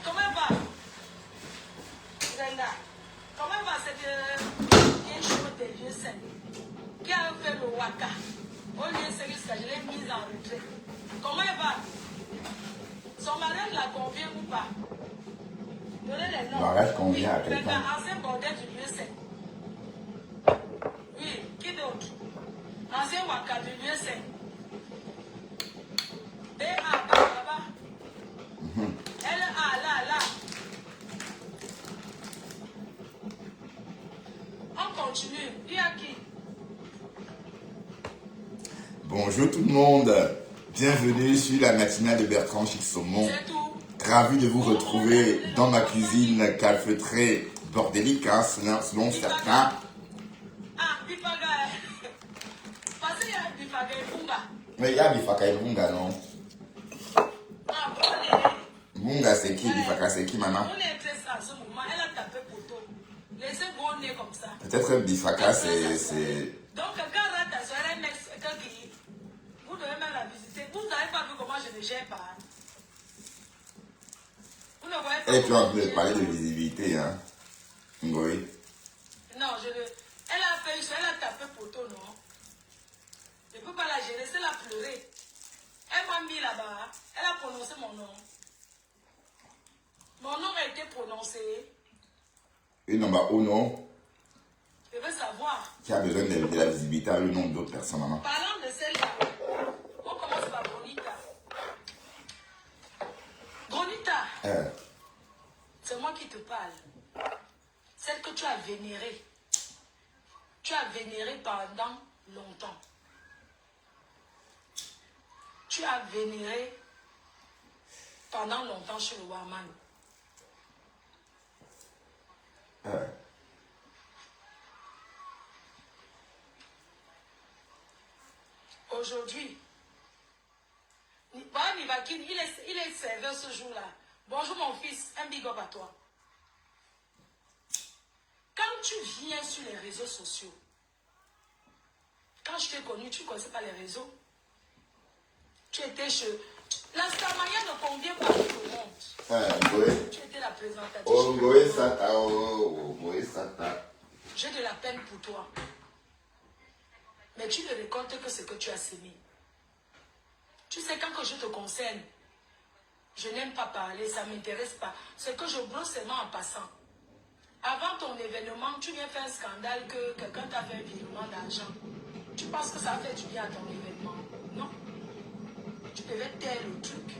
comment va? Brenda, comment va cette vieille chose des vieux saints qui a fait le waka? Au lieu de ce que je l'ai mise en retrait. Comment elle va? Son mariage la convient ou pas? Donnez les noms. Mariage convient à quelqu'un. Brenda, ancien bordel du vieux saint. Oui, qui d'autre? Ancien waka du vieux saint. B.A. Baba. L.A. là. On continue. Il y a qui? Bonjour tout le monde. Bienvenue sur la matinale de Bertrand Chic-Saumon. C'est tout. Ravi de vous retrouver dans ma cuisine calfeutrée bordélique, hein, selon certains. Ah, Bifaga. Parce qu'il y a Bifaga et Bunga. Mais il y a Bifaka et Bunga, non? Ah, bon, Bunga, c'est qui? Bifaka, c'est qui, maman? on est très ça en ce moment. Elle a tapé poteau. Laissez gros nez comme ça. Peut-être Bifaka, c'est... Donc, quand ta soirée, vous devez même la visiter. Vous n'avez pas vu comment je ne gère pas. Vous ne voyez pas. Et puis on peut parler de visibilité, hein? Oui. Non, elle a fait ça, elle a tapé poteau, non? Je ne peux pas la gérer, c'est la pleurer. Elle m'a mis là-bas, elle a prononcé mon nom. Mon nom a été prononcé. Et non, bah, oh non. Je veux savoir. Qui a besoin de la visibilité à le nom d'autres personnes, maman? Parlant de celle-là, on commence par Gronita. Gronita, c'est moi qui te parle. Celle que tu as vénérée. Tu as vénéré pendant longtemps. Tu as vénéré pendant longtemps chez le Warman. Aujourd'hui, Nivakin, il est serveur ce jour-là. Bonjour mon fils, un big up à toi. Quand tu viens sur les réseaux sociaux, quand je t'ai connu, tu ne connaissais pas les réseaux. Tu étais chez... La Starmania ne convient pas à tout le monde. Tu étais la présentatrice. J'ai de la peine pour toi. Mais tu ne récoltes que ce que tu as semé. Tu sais, quand que je te concerne, je n'aime pas parler, ça ne m'intéresse pas. C'est que je brosse seulement en passant. Avant ton événement, tu viens faire un scandale que quelqu'un t'a fait un virement d'argent. Tu penses que ça fait du bien à ton événement? Non. Tu devais taire le truc.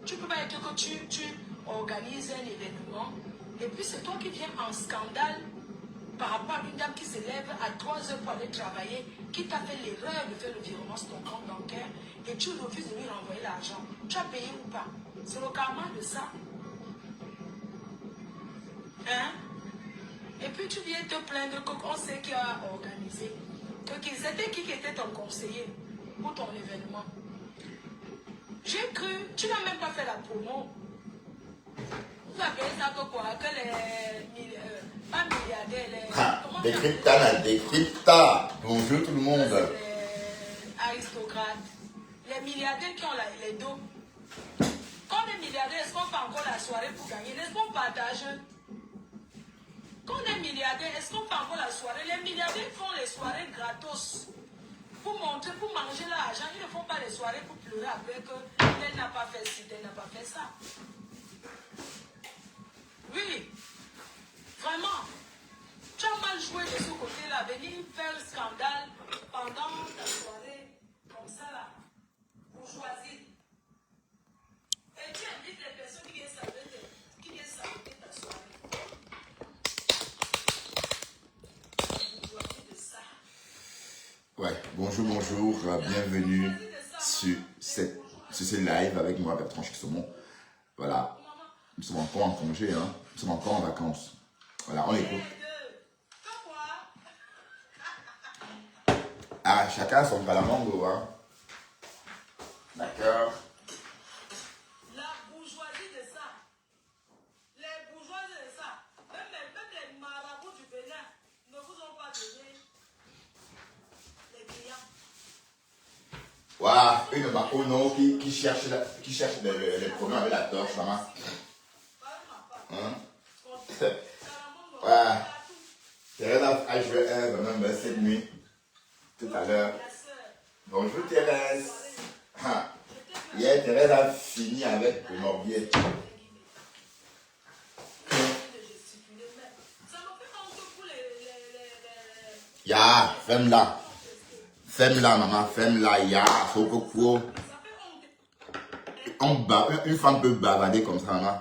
Tu ne peux pas être que tu organises un événement et puis c'est toi qui viens en scandale par rapport à une dame qui se lève à 3 heures pour aller travailler, qui t'a fait l'erreur de faire le virement sur ton compte bancaire et tu refuses de lui renvoyer l'argent. Tu as payé ou pas? C'est le karma de ça. Hein? Et puis tu viens te plaindre qu'on sait qui a organisé. C'était qui était ton conseiller pour ton événement? J'ai cru, tu n'as même pas fait la promo. Vous avez ça que quoi? Que les pas milliardaires, les... Décrypta. Bonjour tout le monde. Les aristocrates, les milliardaires qui ont les dos. Quand on est milliardaire, est-ce qu'on fait encore la soirée pour gagner? N'est-ce qu'on partage? Quand on est milliardaire, est-ce qu'on fait encore la soirée? Les milliardaires font les soirées gratos. Pour montrer, pour manger l'argent, ils ne font pas les soirées pour pleurer après que elle n'a pas fait ci, elle n'a pas fait ça. Oui, vraiment. Tu as mal joué de ce côté-là, venir faire le scandale pendant ta soirée, comme ça là, pour choisir. Et tu invites les personnes qui viennent saboter ta soirée. Ouais, bonjour, bienvenue sur ce live avec moi, Bertrand Chic-Saumon. Voilà, nous sommes encore en congé, hein. Nous sommes encore en vacances. Voilà, on écoute. Ah, chacun son palamango, hein. D'accord. La bourgeoisie de ça. Les bourgeoises de ça. Même les marabouts du Bénin ne vous ont pas donné les clients. Waouh, une macono qui cherche les problèmes avec la torche, maman. Hein? Ouais. Thérèse a joué même cette nuit, tout à l'heure. Bonjour Thérèse. Hier, Thérèse a fini avec le morbier. Ya, femme-là. Femme-là, maman, femme-là, ya, faut que une femme peut bavarder comme ça, maman.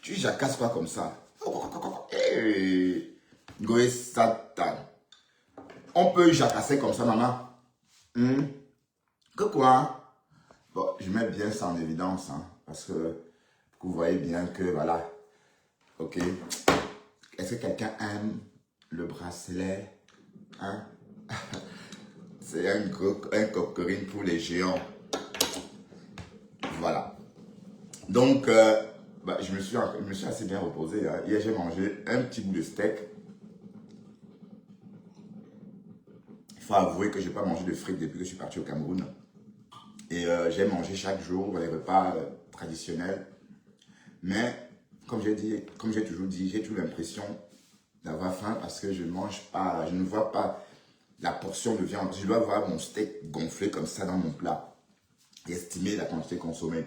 Tu jacasses quoi comme ça? Goé Satan. On peut jacasser comme ça, maman. Que quoi? Bon, je mets bien ça en évidence, hein, parce que vous voyez bien que, voilà. Ok. Est-ce que quelqu'un aime le bracelet? Hein? C'est un coquerine pour les géants. Voilà. Donc, je me suis assez bien reposé. Hein. Hier, j'ai mangé un petit bout de steak. Il faut avouer que je n'ai pas mangé de frites depuis que je suis parti au Cameroun. Et j'ai mangé chaque jour les repas traditionnels. Mais, comme j'ai toujours dit, j'ai toujours l'impression d'avoir faim parce que je ne vois pas la portion de viande. Je dois voir mon steak gonflé comme ça dans mon plat et estimer la quantité consommée.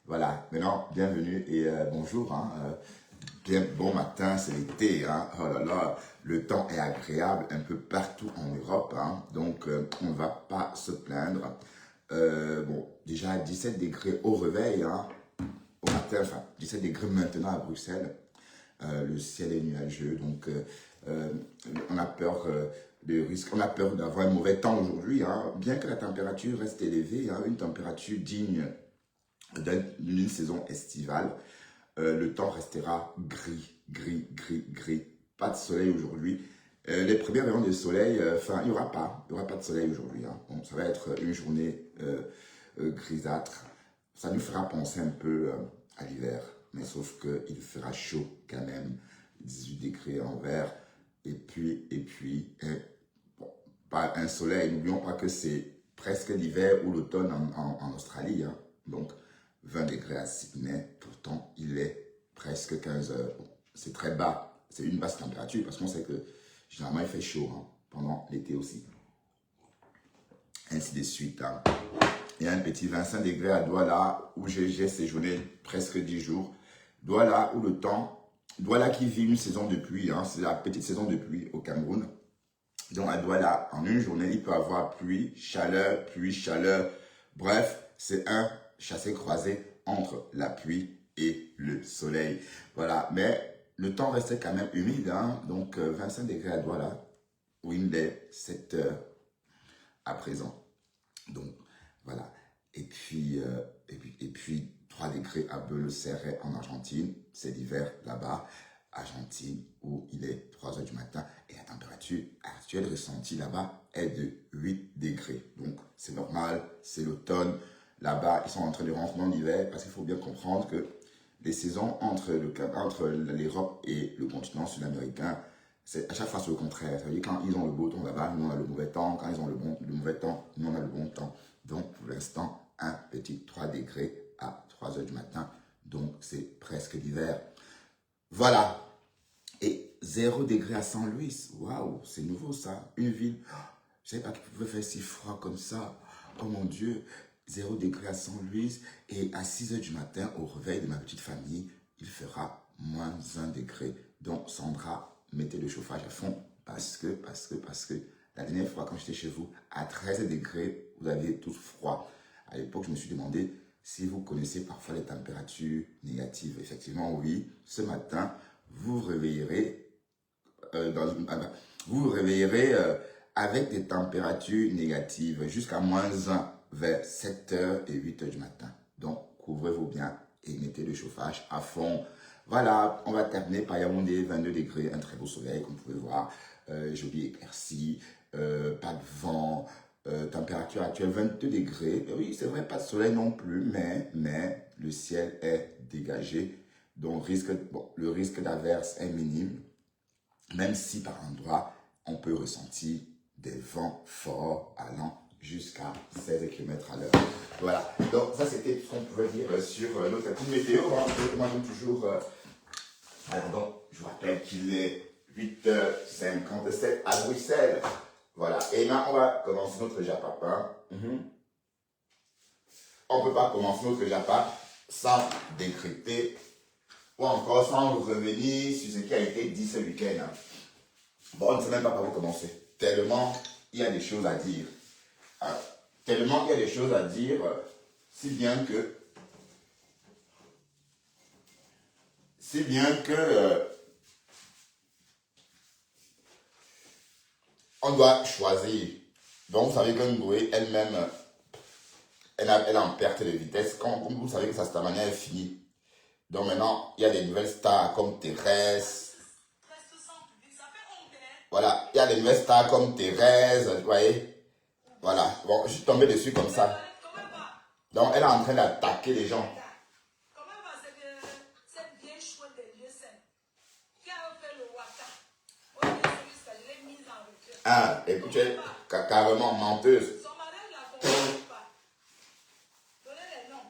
Voilà, maintenant, bienvenue et bonjour. Hein, bon matin, c'est l'été. Hein, oh là là, le temps est agréable un peu partout en Europe. Hein, donc, on ne va pas se plaindre. Bon, déjà 17 degrés au réveil, hein, au matin, enfin 17 degrés maintenant à Bruxelles. Le ciel est nuageux, donc on a peur on a peur d'avoir un mauvais temps aujourd'hui, hein, bien que la température reste élevée, hein, une température digne d'une saison estivale. Le temps restera gris. Pas de soleil aujourd'hui. Les premières rayons de soleil, il n'y aura pas de soleil aujourd'hui. Hein. Bon, ça va être une journée grisâtre. Ça nous fera penser un peu à l'hiver, mais sauf qu'il fera chaud quand même, 18 degrés en vert. Et puis bon, pas un soleil. N'oublions pas que c'est presque l'hiver ou l'automne en Australie. Hein. Donc, 20 degrés à Sydney, pourtant il est presque 15 heures. Bon, c'est très bas, c'est une basse température parce qu'on sait que généralement il fait chaud hein, pendant l'été aussi. Ainsi de suite. Hein. Il y a un petit 25 degrés à Douala où j'ai séjourné presque 10 jours. Douala où le temps, Douala qui vit une saison de pluie, hein, c'est la petite saison de pluie au Cameroun. Donc à Douala, en une journée, il peut avoir pluie, chaleur. Bref, c'est un chassé-croisé entre la pluie et le soleil. Voilà, mais le temps restait quand même humide, hein? Donc 25 degrés à Douala, où il est 7 heures à présent. Donc voilà, et puis 3 degrés à Buenos Aires en Argentine, c'est l'hiver là-bas, Argentine, où il est 3 heures du matin, et la température actuelle ressentie là-bas est de 8 degrés. Donc c'est normal, c'est l'automne. Là-bas, ils sont en train de rentrer dans l'hiver parce qu'il faut bien comprendre que les saisons entre l'Europe et le continent sud-américain, c'est à chaque fois c'est le contraire. Ça veut dire quand ils ont le beau temps là-bas, nous on a le mauvais temps. Quand ils ont le mauvais temps, nous on a le bon temps. Donc pour l'instant, un petit 3 degrés à 3 heures du matin. Donc c'est presque l'hiver. Voilà. Et 0 degré à Saint-Louis. Waouh, c'est nouveau ça. Une ville. Je ne savais pas qu'il pouvait faire si froid comme ça. Oh mon Dieu. 0 degré à Saint-Louis et à 6 heures du matin, au réveil de ma petite famille, il fera moins 1 degré. Donc, Sandra, mettez le chauffage à fond parce que la dernière fois, quand j'étais chez vous, à 13 degrés, vous aviez tout froid. À l'époque, je me suis demandé si vous connaissez parfois les températures négatives. Effectivement, oui. Ce matin, vous vous réveillerez, avec des températures négatives jusqu'à moins 1 vers 7h et 8h du matin. Donc, couvrez-vous bien et mettez le chauffage à fond. Voilà, on va terminer par Yaoundé, 22 degrés, un très beau soleil, comme vous pouvez voir. Joli éclairci, pas de vent, température actuelle 22 degrés. Et oui, c'est vrai, pas de soleil non plus, mais le ciel est dégagé. Donc, le risque d'averse est minime, même si par endroit, on peut ressentir des vents forts allant jusqu'à 16 km à l'heure. Voilà, donc ça c'était ce qu'on pouvait dire sur notre petite météo. Hein. Moi j'aime toujours Alors donc, je vous rappelle qu'il est 8h57 à Bruxelles. Voilà. Et maintenant, on va commencer notre japapa. On ne peut pas commencer notre japa sans décrypter ou encore sans revenir sur ce qui a été dit ce week-end. Bon, on ne sait même pas par où commencer. Tellement il y a des choses à dire. Tellement il y a des choses à dire, si bien que on doit choisir. Donc, vous savez que Ndoye elle-même, elle est en perte de vitesse. Comme vous savez que sa stamina est finie. Donc maintenant, il y a des nouvelles stars comme Thérèse. Voilà, il y a des nouvelles stars comme Thérèse, vous voyez. Voilà, bon, je suis tombé dessus comme ça. Donc, elle est en train d'attaquer les gens. Comment va cette vieille chouette des lieux saints qui a fait le waka? Je l'ai mise en rupture. Ah, écoute, tu es carrément menteuse. Son mariage ne convient pas. Donnez les noms.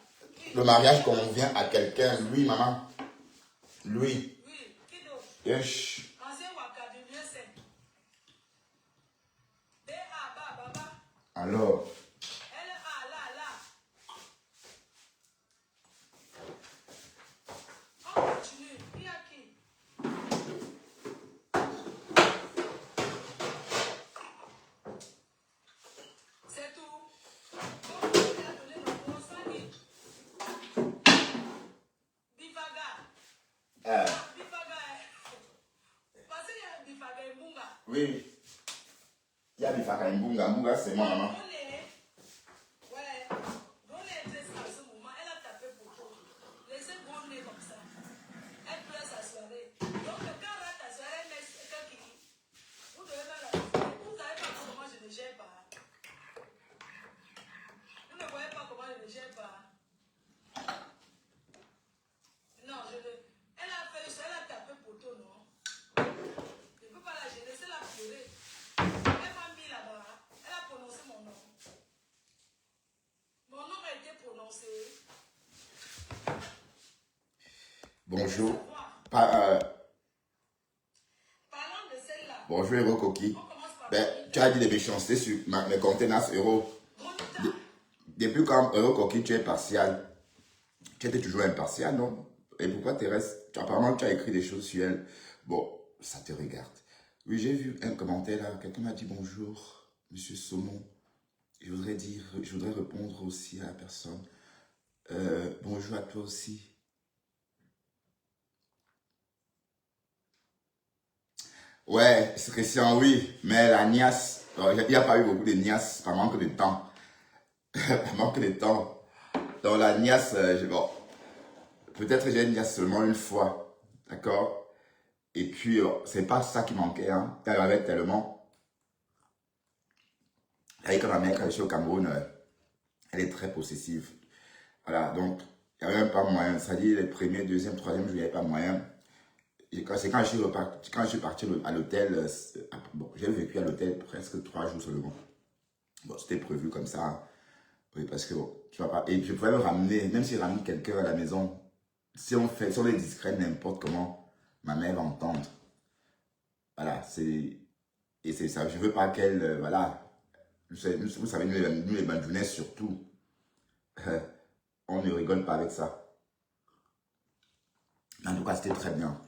Le mariage convient à quelqu'un, lui, maman. Lui. Oui, qui d'autre? Yes. Ancien waka du lieu saint. B.A. Baba. Alors. L.A. La. On continue. Il y a qui? C'est tout. Comme on lui a donné le nom, ça dit Bifaga. Bifaga. Parce qu'il y a Bifaga et Bunga. Oui. Il y a Bifaka Mbunga. Mbunga, c'est moi, maman. Ouais. Bonne était à ce moment. Elle a tapé pour tout. Laissez Bonne comme ça. Elle pleure sa soirée. Donc, quand rate ta soirée, elle laisse quelqu'un qui dit vous devez faire la soirée. Vous ne savez pas comment je ne gère pas. Vous ne voyez pas comment je ne gère pas. Non, je ne. Elle a fait ça, elle a tapé pour tout, non? Je ne peux pas la gérer, laissez-la pleurer. Elle m'a mis là-bas. Elle a prononcé mon nom. Mon nom a été prononcé. Bonjour. Parlant de celle-là. Bonjour, Hero Coqui. On commence par. Ben, tu as dit des méchancetés sur mes contenants Euro. Depuis quand Hero Coqui, tu es partial. Tu étais toujours impartial, non? Et pourquoi Thérèse, apparemment, tu as écrit des choses sur elle. Bon, ça te regarde. Oui, j'ai vu un commentaire là. Quelqu'un m'a dit bonjour, monsieur Saumon. Je voudrais répondre aussi à la personne. Bonjour à toi aussi. Ouais, c'est Christian, oui. Mais la niasse, il n'y a pas eu beaucoup de niasse par manque de temps. Par manque de temps. Donc la niasse, bon, peut-être j'ai une niasse seulement une fois. D'accord? Et puis, c'est pas ça qui manquait, hein. Elle avait tellement. Avec ma mère, quand je suis au Cameroun, elle est très possessive. Voilà, donc, il n'y avait même pas moyen. C'est-à-dire, les premiers, deuxième, troisième jours, il n'y avait pas moyen. C'est quand je suis parti à l'hôtel, bon, j'ai vécu à l'hôtel presque 3 jours seulement. Bon, c'était prévu comme ça. Oui, parce que bon, tu vas pas. Et je pouvais me ramener, même si je ramène quelqu'un à la maison, si on est discret, n'importe comment, ma mère va entendre. Voilà, et c'est ça. Je veux pas qu'elle, voilà. Vous savez, nous les Bandunais surtout, on ne rigole pas avec ça. En tout cas, c'était très bien.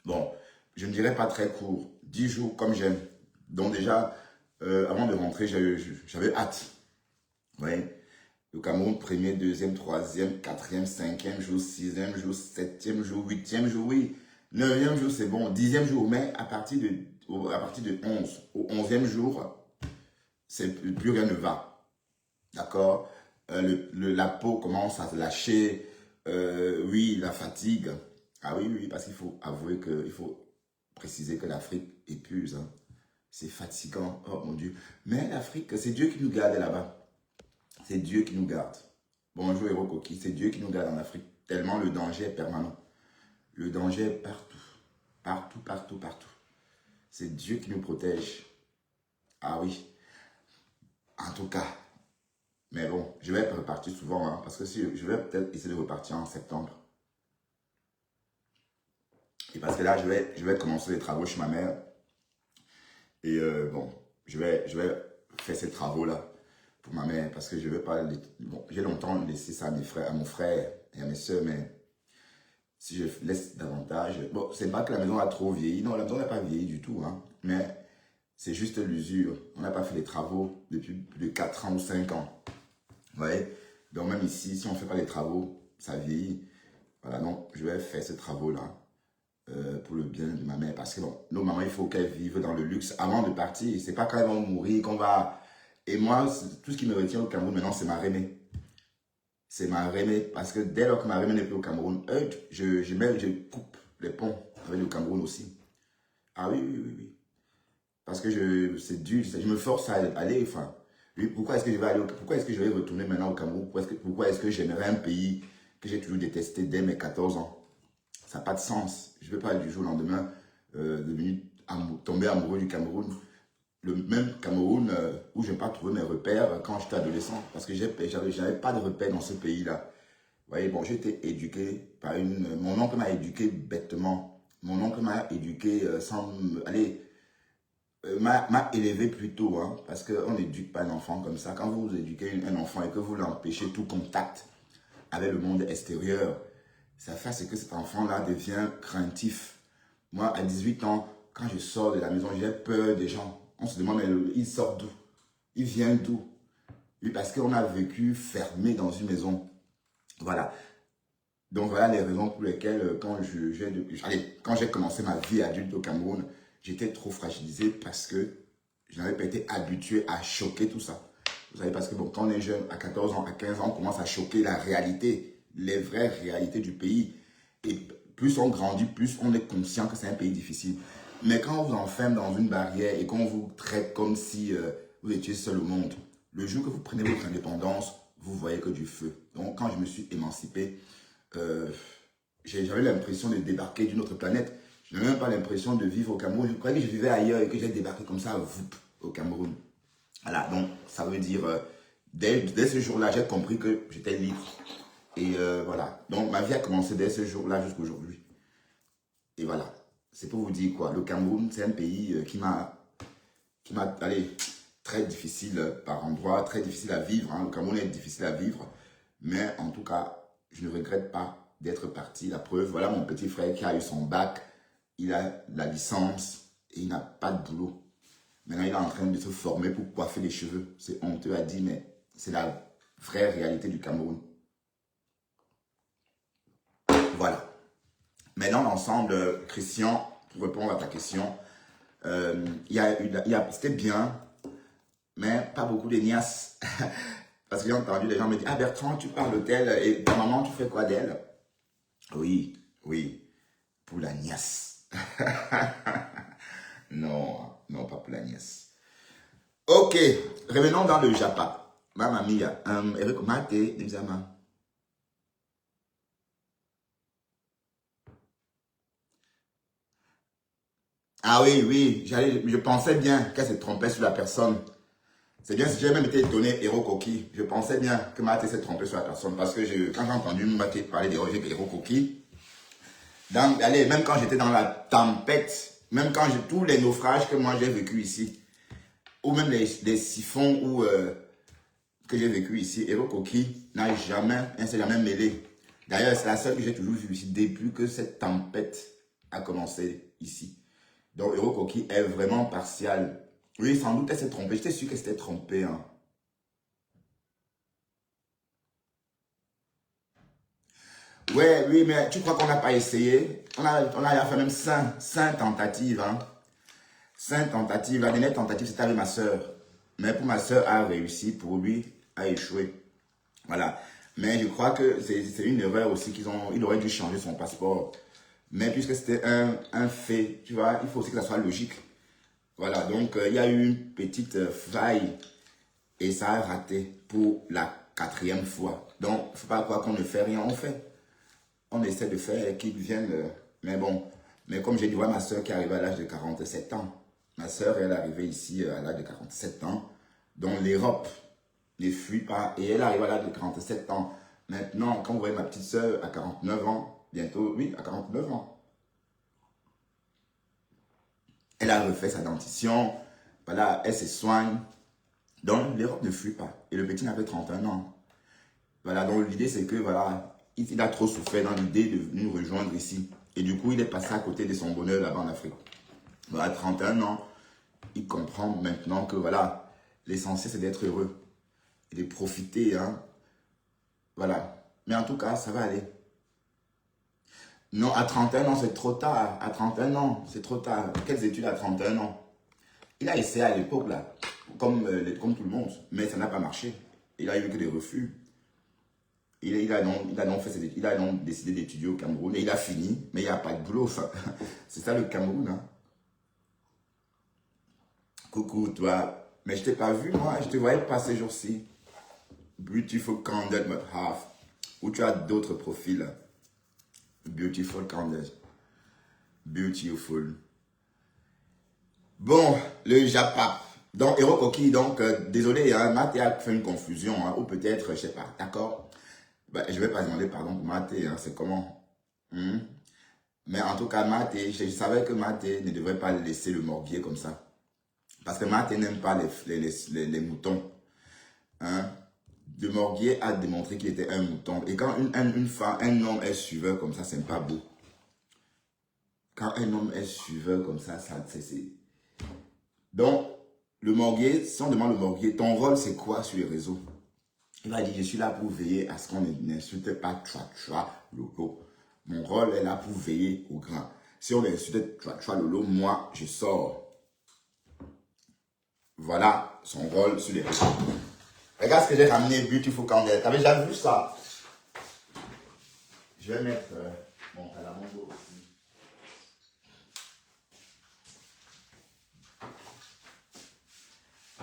Bon, je ne dirais pas très court, 10 jours comme j'aime. Donc déjà, avant de rentrer, j'avais hâte. Oui. Le Cameroun, premier, deuxième, troisième, quatrième, cinquième jour, sixième jour, septième jour, huitième jour, oui. Neuvième jour, c'est bon. 10e jour, mais à partir de 11, au 11e jour, plus rien ne va. D'accord? La peau commence à se lâcher. Oui, la fatigue. Ah oui, oui, parce qu'il faut avouer il faut préciser que l'Afrique épuise. Hein. C'est fatigant. Oh mon Dieu. Mais l'Afrique, c'est Dieu qui nous garde là-bas. C'est Dieu qui nous garde. Bonjour Hero Coqui, c'est Dieu qui nous garde en Afrique. Tellement le danger est permanent. Le danger est partout. Partout, partout, partout. C'est Dieu qui nous protège. Ah oui. En tout cas. Mais bon, je vais repartir souvent. Hein, parce que si je vais peut-être essayer de repartir en septembre. Et parce que là, je vais commencer les travaux chez ma mère. Et bon, je vais faire ces travaux-là pour ma mère. Parce que je ne veux pas... Bon, j'ai longtemps laissé ça à mon frère et à mes soeurs, mais si je laisse davantage... Bon, c'est pas que la maison a trop vieilli. Non, la maison n'a pas vieilli du tout, hein. Mais c'est juste l'usure. On n'a pas fait les travaux depuis plus de 4 ans ou 5 ans. Vous voyez? Donc même ici, si on ne fait pas les travaux, ça vieillit. Voilà, donc je vais faire ces travaux-là pour le bien de ma mère. Parce que bon, nos mamans, il faut qu'elles vivent dans le luxe avant de partir. C'est pas quand elles vont mourir qu'on va... Et moi, tout ce qui me retient au Cameroun maintenant, c'est ma Rémé. C'est ma Rémé. Parce que dès lors que ma Rémé n'est plus au Cameroun, je coupe les ponts avec le Cameroun aussi. Ah oui, oui, oui, oui. Parce que c'est dur, je me force à aller, enfin... Oui, pourquoi est-ce que je vais aller, pourquoi est-ce que je vais retourner maintenant au Cameroun? Pourquoi est-ce que j'aimerais un pays que j'ai toujours détesté dès mes 14 ans? Ça n'a pas de sens. Je ne veux pas du jour au lendemain tomber amoureux du Cameroun. Le même Cameroun où je n'ai pas trouvé mes repères quand j'étais adolescent. Parce que je n'avais pas de repères dans ce pays-là. Vous voyez, bon, j'ai été éduqué par mon oncle m'a éduqué bêtement. Mon oncle m'a éduqué m'a élevé plus tôt, hein, parce qu'on n'éduque pas un enfant comme ça. Quand vous éduquez un enfant et que vous l'empêchez tout contact avec le monde extérieur, ça fait c'est que cet enfant-là devient craintif. Moi, à 18 ans, quand je sors de la maison, j'ai peur des gens. On se demande, mais il sort d'où? Il vient d'où? Oui, parce qu'on a vécu fermé dans une maison. Voilà. Donc voilà les raisons pour lesquelles quand j'ai commencé ma vie adulte au Cameroun, j'étais trop fragilisé parce que je n'avais pas été habitué à choquer tout ça. Vous savez, parce que bon, quand on est jeune, à 14 ans, à 15 ans, on commence à choquer la réalité, les vraies réalités du pays. Et plus on grandit, plus on est conscient que c'est un pays difficile. Mais quand on vous enferme dans une barrière et qu'on vous traite comme si vous étiez seul au monde, le jour que vous prenez votre indépendance, vous voyez que du feu. Donc quand je me suis émancipé, j'avais l'impression de débarquer d'une autre planète. Je n'avais même pas l'impression de vivre au Cameroun. Je croyais que je vivais ailleurs et que j'ai débarqué comme ça au Cameroun. Voilà, donc ça veut dire, dès ce jour-là, j'ai compris que j'étais libre. Et voilà, donc ma vie a commencé dès ce jour-là jusqu'à aujourd'hui. Et voilà, c'est pour vous dire quoi, le Cameroun, c'est un pays qui m'a, allez, très difficile par endroits, très difficile à vivre. Hein. Le Cameroun est difficile à vivre, mais en tout cas, je ne regrette pas d'être parti. La preuve, voilà mon petit frère qui a eu son bac, il a la licence et il n'a pas de boulot. Maintenant, il est en train de se former pour coiffer les cheveux. C'est honteux à dire, mais c'est la vraie réalité du Cameroun. Voilà. Maintenant, l'ensemble, Christian, pour répondre à ta question, c'était bien, mais pas beaucoup de niasses. Parce que j'ai entendu les gens me dire, ah Bertrand, tu parles d'elle et ta maman, tu fais quoi d'elle? Oui, oui, pour la niasse. Non, non, pas pour la niasse. Ok, revenons dans le Japa. Mamma mia, Eric Mate, examen. Ah oui, oui, je pensais bien qu'elle se trompait sur la personne. C'est bien, j'ai même été étonné, Héros Coquille. Je pensais bien que Maté s'est trompé sur la personne parce que quand j'ai entendu Maté parler d'Héros Coquille, allez, même quand j'étais dans la tempête, même quand tous les naufrages que moi j'ai vécu ici, ou même les siphons que j'ai vécu ici, Héros Coquille n'a jamais, elle s'est jamais mêlé. D'ailleurs, c'est la seule que j'ai toujours vue ici depuis que cette tempête a commencé ici. Donc, Héros Coquille est vraiment partial. Oui, sans doute, elle s'est trompée. J'étais sûr qu'elle s'était trompée. Hein. Ouais, oui, mais tu crois qu'on n'a pas essayé? On a fait même 5 tentatives. Hein. 5 tentatives. La dernière tentative, c'était avec ma soeur. Mais pour ma soeur, a réussi. Pour lui, a échoué. Voilà. Mais je crois que c'est une erreur aussi il aurait dû changer son passeport. Mais puisque c'était un fait, tu vois, il faut aussi que ça soit logique. Voilà, donc il y a eu une petite faille et ça a raté pour la 4e fois. Donc, il ne faut pas croire qu'on ne fait rien, on fait. On essaie de faire qu'ils viennent, mais bon. Mais comme j'ai dit, voilà ma soeur qui est arrivée à l'âge de 47 ans. Ma soeur, elle est arrivée ici à l'âge de 47 ans. Donc, l'Europe ne fuit pas et elle arrive à l'âge de 47 ans. Maintenant, quand vous voyez ma petite soeur à 49 ans, bientôt, oui, à 49 ans. Elle a refait sa dentition. Voilà, elle se soigne. Donc, l'Europe ne fuit pas. Et le petit avait 31 ans. Voilà, donc l'idée c'est que, voilà, il a trop souffert dans l'idée de nous rejoindre ici. Et du coup, il est passé à côté de son bonheur là-bas en Afrique. Voilà, 31 ans, il comprend maintenant que, voilà, l'essentiel c'est d'être heureux. Et de profiter, hein. Voilà. Mais en tout cas, ça va aller. Non, à 31 ans, c'est trop tard. À 31 ans, c'est trop tard. Quelles études à 31 ans? Il a essayé à l'époque, là, comme tout le monde, mais ça n'a pas marché. Il a eu que des refus. Il a donc décidé d'étudier au Cameroun et il a fini, mais il n'y a pas de boulot. C'est ça le Cameroun. Hein. Coucou, toi. Mais je ne t'ai pas vu, moi. Je te voyais pas ces jours-ci. Beautiful Candid Mud Half. Ou tu as d'autres profils. Beautiful Candid. Beautiful. Bon, le Japap. Donc, Hero Koki, donc, désolé, hein, Maté a fait une confusion, hein, ou peut-être, je ne sais pas, d'accord. Ben, je ne vais pas demander pardon pour Maté, hein, c'est comment. Mais en tout cas, Maté, je savais que Maté ne devrait pas laisser le morbier comme ça. Parce que Maté n'aime pas les moutons. Hein. De Morguier a démontré qu'il était un mouton. Et quand une femme, un homme est suiveur comme ça, c'est pas beau. Quand un homme est suiveur comme ça, c'est... Donc, le Morguier, si on demande le Morguier, ton rôle c'est quoi sur les réseaux? Il va dire, je suis là pour veiller à ce qu'on n'insulte pas Lolo. Mon rôle est là pour veiller au grand. Si on insulte Lolo, moi, je sors. Voilà son rôle sur les réseaux. Regarde ce que j'ai ramené, Beautiful Candle. T'avais déjà vu ça? Je vais mettre mon calamango aussi.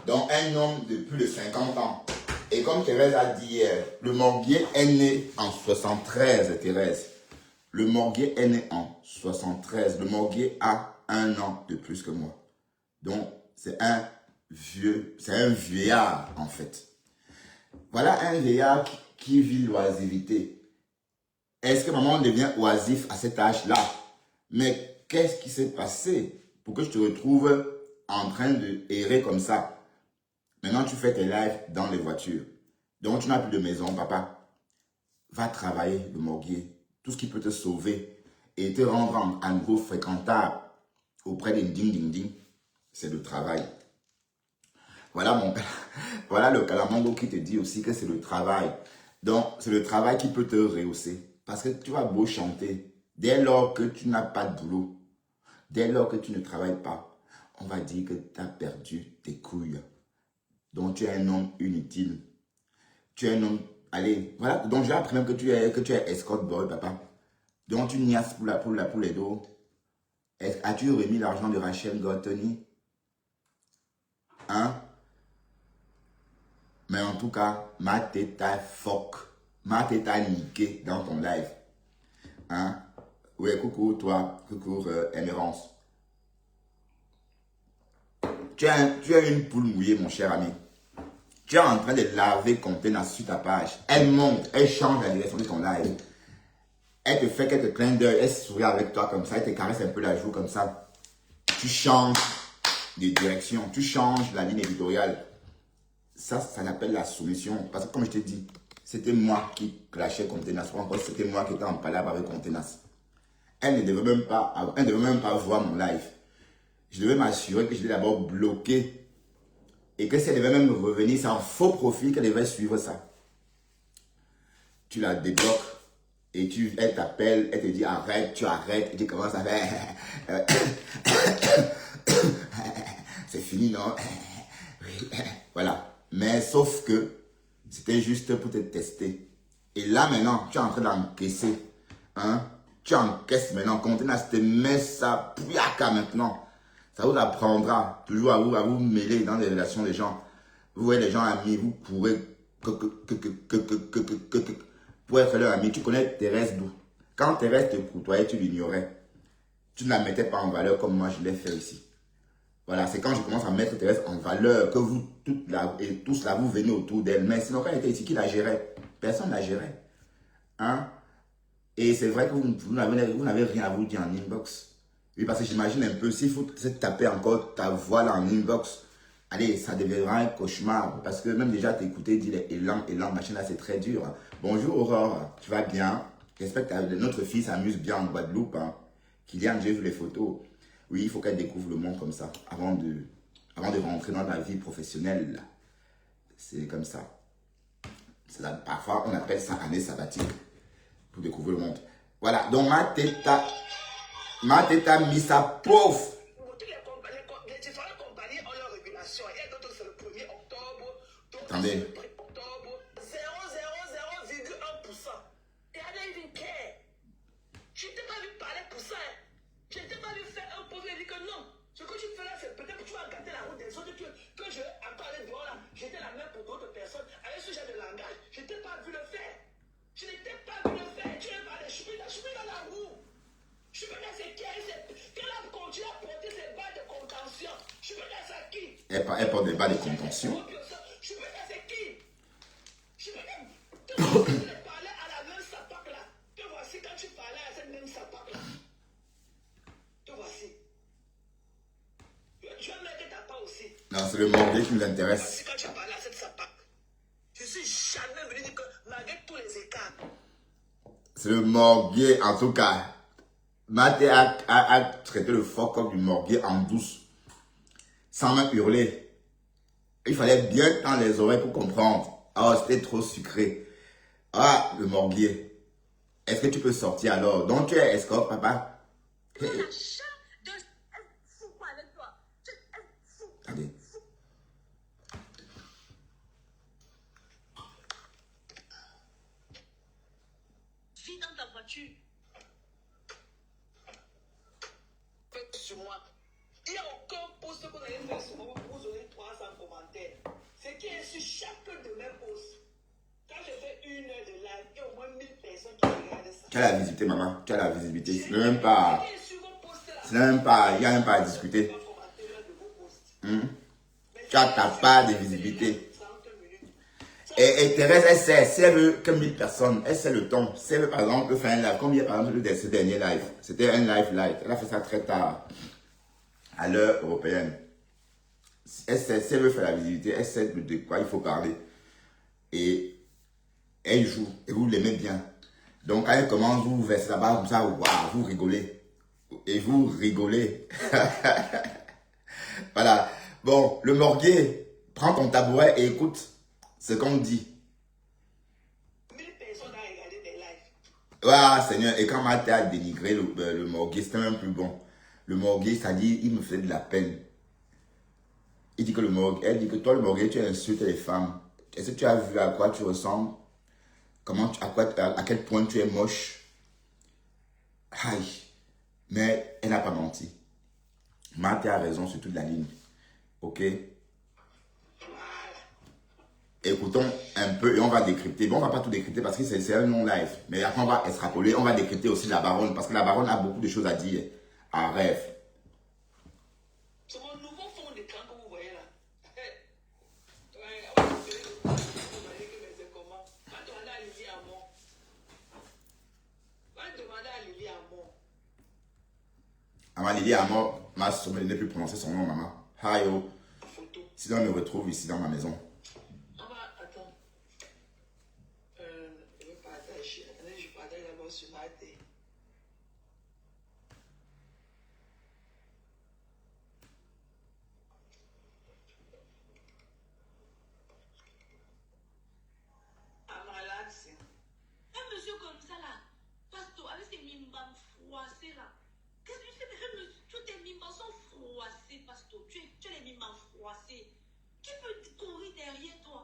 Donc, un homme de plus de 50 ans. Et comme Thérèse a dit hier, le Morguier est né en 73, Thérèse. Le Morguier est né en 73. Le Morguier a 1 an de plus que moi. Donc, c'est un vieillard, en fait. Voilà un vieillard qui vit l'oisiveté. Est-ce que maman devient oisif à cet âge-là? Mais qu'est-ce qui s'est passé pour que je te retrouve en train de errer comme ça? Maintenant, tu fais tes lives dans les voitures. Donc, tu n'as plus de maison, papa. Va travailler le Morguier. Tout ce qui peut te sauver et te rendre à nouveau fréquentable auprès des ding-ding-ding, c'est le travail. Voilà le calamango qui te dit aussi que c'est le travail. Donc, c'est le travail qui peut te rehausser. Parce que tu vas beau chanter. Dès lors que tu n'as pas de boulot, dès lors que tu ne travailles pas, on va dire que tu as perdu tes couilles. Donc, tu es un homme inutile. Tu es un homme... Allez, voilà. Donc, j'ai appris même que tu es escort boy, papa. Donc, tu niaises pour les dos. As-tu remis l'argent de Rachel Gottoni? Hein? Mais en tout cas, ma tête a fuck. Ma tête a niqué dans ton live. Hein? Ouais, coucou toi. Coucou Émérance. Tu as une poule mouillée, mon cher ami. Tu es en train de laver Container sur ta page. Elle monte, elle change la direction de ton live. Elle te fait quelques clins d'œil, elle sourit avec toi comme ça, elle te caresse un peu la joue comme ça. Tu changes de direction, tu changes la ligne éditoriale. Ça s'appelle la soumission. Parce que comme je t'ai dit, c'était moi qui clashais Container. C'était moi qui étais en palabre avec Container. Elle ne devait même pas voir mon live. Je devais m'assurer que je l'ai d'abord bloqué. Et que si elle devait même revenir, c'est un faux profil qu'elle devait suivre ça. Tu la débloques et elle t'appelle, elle te dit arrête, tu arrêtes, et tu commences à faire c'est fini, non? Voilà. Mais sauf que c'était juste pour te tester. Et là maintenant, tu es en train d'encaisser. Hein? Tu encaisses maintenant. Container, te met ça, piaka maintenant. Ça vous apprendra toujours à vous mêler dans les relations des gens. Vous voyez les gens amis, vous pourrez pour être leur ami. Tu connais Thérèse Dou. Quand Thérèse te côtoyait, tu l'ignorais. Tu ne la mettais pas en valeur comme moi je l'ai fait ici. Voilà, c'est quand je commence à mettre Thérèse en valeur que vous, tous là, vous venez autour d'elle. Mais sinon, quand elle était ici, qui la gérait? Personne ne la gérait. Hein? Et c'est vrai que vous n'avez rien à vous dire en inbox. Oui, parce que j'imagine un peu, s'il faut se taper encore ta voix là en inbox, allez, ça deviendra un cauchemar. Parce que même déjà t'écouter, dire élan, machin là, c'est très dur. Bonjour Aurore, tu vas bien? J'espère que notre fille s'amuse bien en Guadeloupe. Hein. Kylian, j'ai vu les photos. Oui, il faut qu'elle découvre le monde comme ça, avant de rentrer dans la vie professionnelle. C'est comme ça. Parfois, on appelle ça année sabbatique pour découvrir le monde. Voilà, donc ma tête a mis sa pauvre. Les différentes compagnies ont leur régulation. Il y a d'autres, c'est le 1er octobre. Attendez. Le 1er octobre. 0,001%. Et I don't even care. Je ne t'ai pas vu parler pour ça. Hein. Je ne t'ai pas vu faire un pauvre et dire que non. Ce que tu fais là, c'est peut-être que tu vas gâter la route des autres. Que je, à parler dehors là, j'étais la même pour d'autres personnes. Avec ce genre de langage, je ne t'ai pas vu le faire. Je ne t'ai pas vu le faire. Tu es pas des chemins dans la roue. Je me laisse qui qu'elle a continué à porter ses balles de contention. Je me laisse à qui? Elle porte des balles de contention. Je me laisse à qui? Je me laisse. Tu parlais à la même sapac là. Te voici quand tu parlais à cette même sapac là. Te voici. Tu vas mettre ta part aussi. Non, c'est le morgue qui nous intéresse. Voici quand tu parlais à cette sapac. Je suis jamais venu dire que malgré tous les écarts. C'est le morgue en tout cas. Maté a traité le fuck up du morgue en douce, sans même hurler. Il fallait bien tendre les oreilles pour comprendre. Ah, c'était trop sucré. Ah, le morgue. Est-ce que tu peux sortir alors? Donc tu es escorte, papa? Allez. Vis dans ta voiture. Sur moi. Il n'y a aucun post que vous allez faire sur moi pour vous donner 300 commentaires. Ce qui est sur chacun de mes posts. Quand je fais 1 heure de live, il y a au moins 1000 personnes qui regardent ça. Tu as la visibilité, maman. Tu as la visibilité. Ce n'est même pas. Il n'y a même pas à discuter. Tu as ta part de visibilité. Et Thérèse, elle sait, si elle veut que 1000 personnes, elle sait le temps. Si elle veut, par exemple, faire un live, comme il y a par exemple ce dernier live, c'était un live. Elle a fait ça très tard, à l'heure européenne. Elle sait, si elle veut faire la visibilité, elle sait de quoi il faut parler. Et elle joue, et vous l'aimez bien. Donc, quand elle commence, vous versez là-bas comme ça, waouh, vous rigolez. Et vous rigolez. Voilà. Bon, le morguer, prends ton tabouret et écoute ce qu'on dit. 1000 personnes ont regardé des lives. Ah, Seigneur, et quand Mathé a dénigré le morguer, c'était même plus bon. Le morguer, ça dit, il me fait de la peine. Il dit que le morguer, elle dit que toi, le morguer, tu insultes les femmes. Est-ce que tu as vu à quoi tu ressembles? À quel point tu es moche? Aïe. Mais elle n'a pas menti. Mathé a raison sur toute la ligne. Ok? Écoutons un peu et on va décrypter. Bon, on ne va pas tout décrypter parce que c'est un non-live. Mais après, on va extrapoler. On va décrypter aussi la baronne parce que la baronne a beaucoup de choses à dire. En rêve. C'est mon nouveau fond d'écran que vous voyez là. On va essayer de voir que c'est comment. Va demander à Lily Amon. Va demander à Lily Amon. Maman Lily Amon, ma soeur ne peut plus prononcer son nom, maman. Hayo. Photo. Si on me retrouve ici dans ma maison. Attends. Je vais partager. Attendez, je partage d'abord sur ma télé. Un monsieur comme ça là, Pasto, avec ses mimbas froissés là. Qu'est-ce que tu fais? Tous tes mimbas sont froissés, Pasto. Tu as les mimbas froissés. Qui peut courir derrière toi?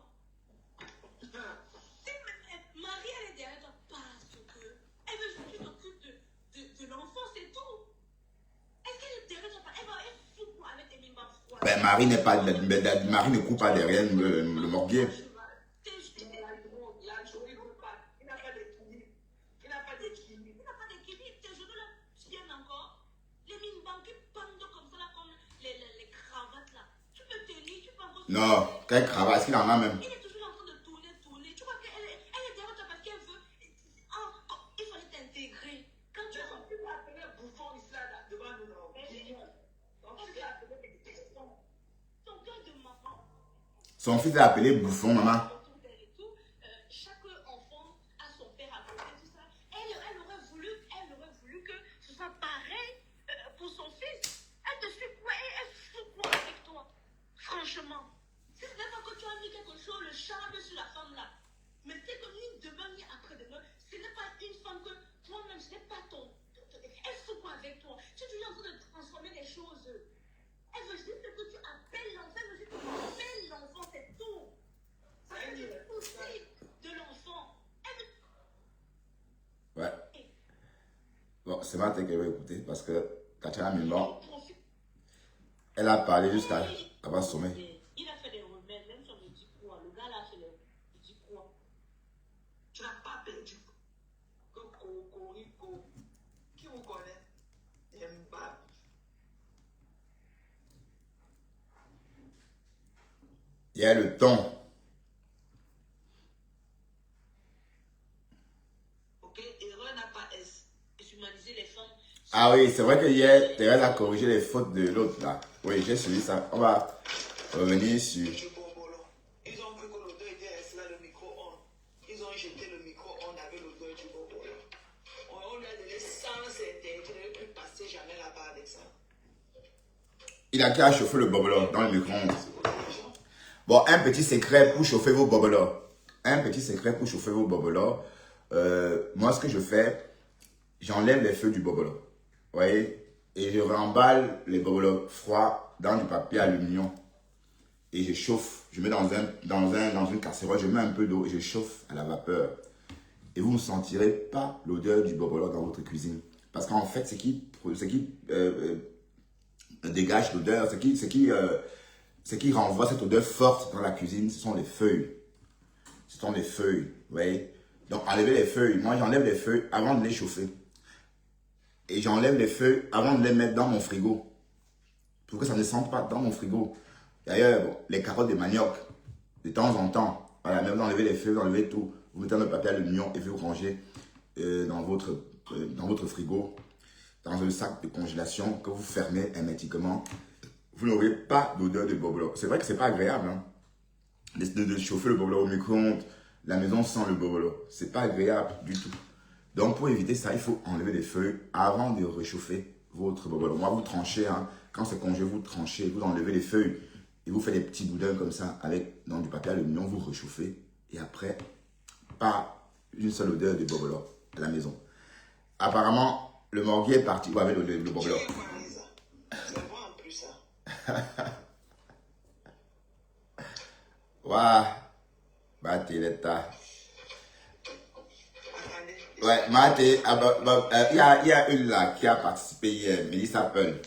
Marie, elle est derrière toi parce que elle veut que tu t'occupes de l'enfant, c'est tout. Est-ce qu'elle est derrière toi? Elle fout quoi avec tes mimbas froissés? Ben, Marie ne coupe pas derrière le morguer. Non, quelle cravate, est-ce qu'il en a même? Il est toujours en train de tourner. Tu vois qu'elle est derrière toi parce qu'elle veut. Il fallait t'intégrer. Quand tu as Tu vas appeler un bouffon ici là devant nous. Son fils l'a appelé bouffon, maman. Chaque enfant a son père à côté, tout ça. Elle aurait voulu que ce soit pareil pour son fils. Elle te suit quoi et elle fout quoi avec toi? Franchement. Si ce n'est pas que tu as mis quelque chose, le charme sur la femme là. Mais c'est que ni demain ni après-demain, ce n'est pas une femme que toi-même, ce n'est pas ton. Elle fout quoi avec toi? Tu es toujours en train de transformer les choses. Elle veut juste que tu appelles l'enfant, elle veut juste que tu appelles l'enfant, c'est tout. Ça veut dire pousser de l'enfant. Ouais. Bon, c'est ma tête qu'elle va écouter parce que Tatiana Mimban, elle a parlé jusqu'à avant le sommeil. Il a fait des remèdes, même sur le dit quoi. Le gars là a fait le dit quoi. Tu n'as pas perdu. Cocorico. Qui vous connaît? Mbappé. Il y a le ton. Ok, erreur n'a pas S. Humaniser les femmes. Ah oui, c'est vrai que hier, Thérèse a corrigé les fautes de l'autre là. Oui, j'ai suivi ça. On va revenir sur... Ils ont cru que l'odeur était resté là, le micro-ondes. Ils ont jeté le micro-ondes avec l'odeur du bobolo. On lui a donné sans interdit, il ne peut plus passer jamais là-bas avec ça. Il a qu'à chauffer le bobolo dans le micro-ondes. Bon, un petit secret pour chauffer vos bobolos. Un petit secret pour chauffer vos bobolos. Moi, ce que je fais, j'enlève les feux du bobolo. Vous voyez? Et je remballe les bobolos froids dans du papier aluminium. Et je chauffe. Je mets dans une casserole, je mets un peu d'eau et je chauffe à la vapeur. Et vous ne sentirez pas l'odeur du bobolo dans votre cuisine. Parce qu'en fait, ce qui dégage l'odeur, ce qui renvoie cette odeur forte dans la cuisine, ce sont les feuilles. Ce sont les feuilles, vous voyez. Donc, enlevez les feuilles. Moi, j'enlève les feuilles avant de les chauffer. Et j'enlève les feuilles avant de les mettre dans mon frigo. Pour que ça ne sente pas dans mon frigo. D'ailleurs, bon, les carottes de manioc, de temps en temps, voilà, même vous enlevez les feuilles, vous enlevez tout. Vous mettez dans le papier aluminium et vous rangez dans votre frigo, dans un sac de congélation que vous fermez hermétiquement. Vous n'aurez pas d'odeur de bobolo. C'est vrai que c'est pas agréable, hein, de chauffer le bobolo au micro-ondes. La maison sent le bobolo. C'est pas agréable du tout. Donc, pour éviter ça, il faut enlever les feuilles avant de réchauffer votre bobolo. Moi, vous tranchez, hein, quand c'est congé, vous tranchez, vous enlevez les feuilles et vous faites des petits boudins comme ça avec dans du papier aluminium, vous réchauffez et après, pas une seule odeur de bobolo à la maison. Apparemment, le morguier est parti avec le bobolo. C'est bon en plus ça. Waouh, Maté, l'état. Attendez. Ouais, Maté, il y a une là qui a participé hier, Mélissa Peul.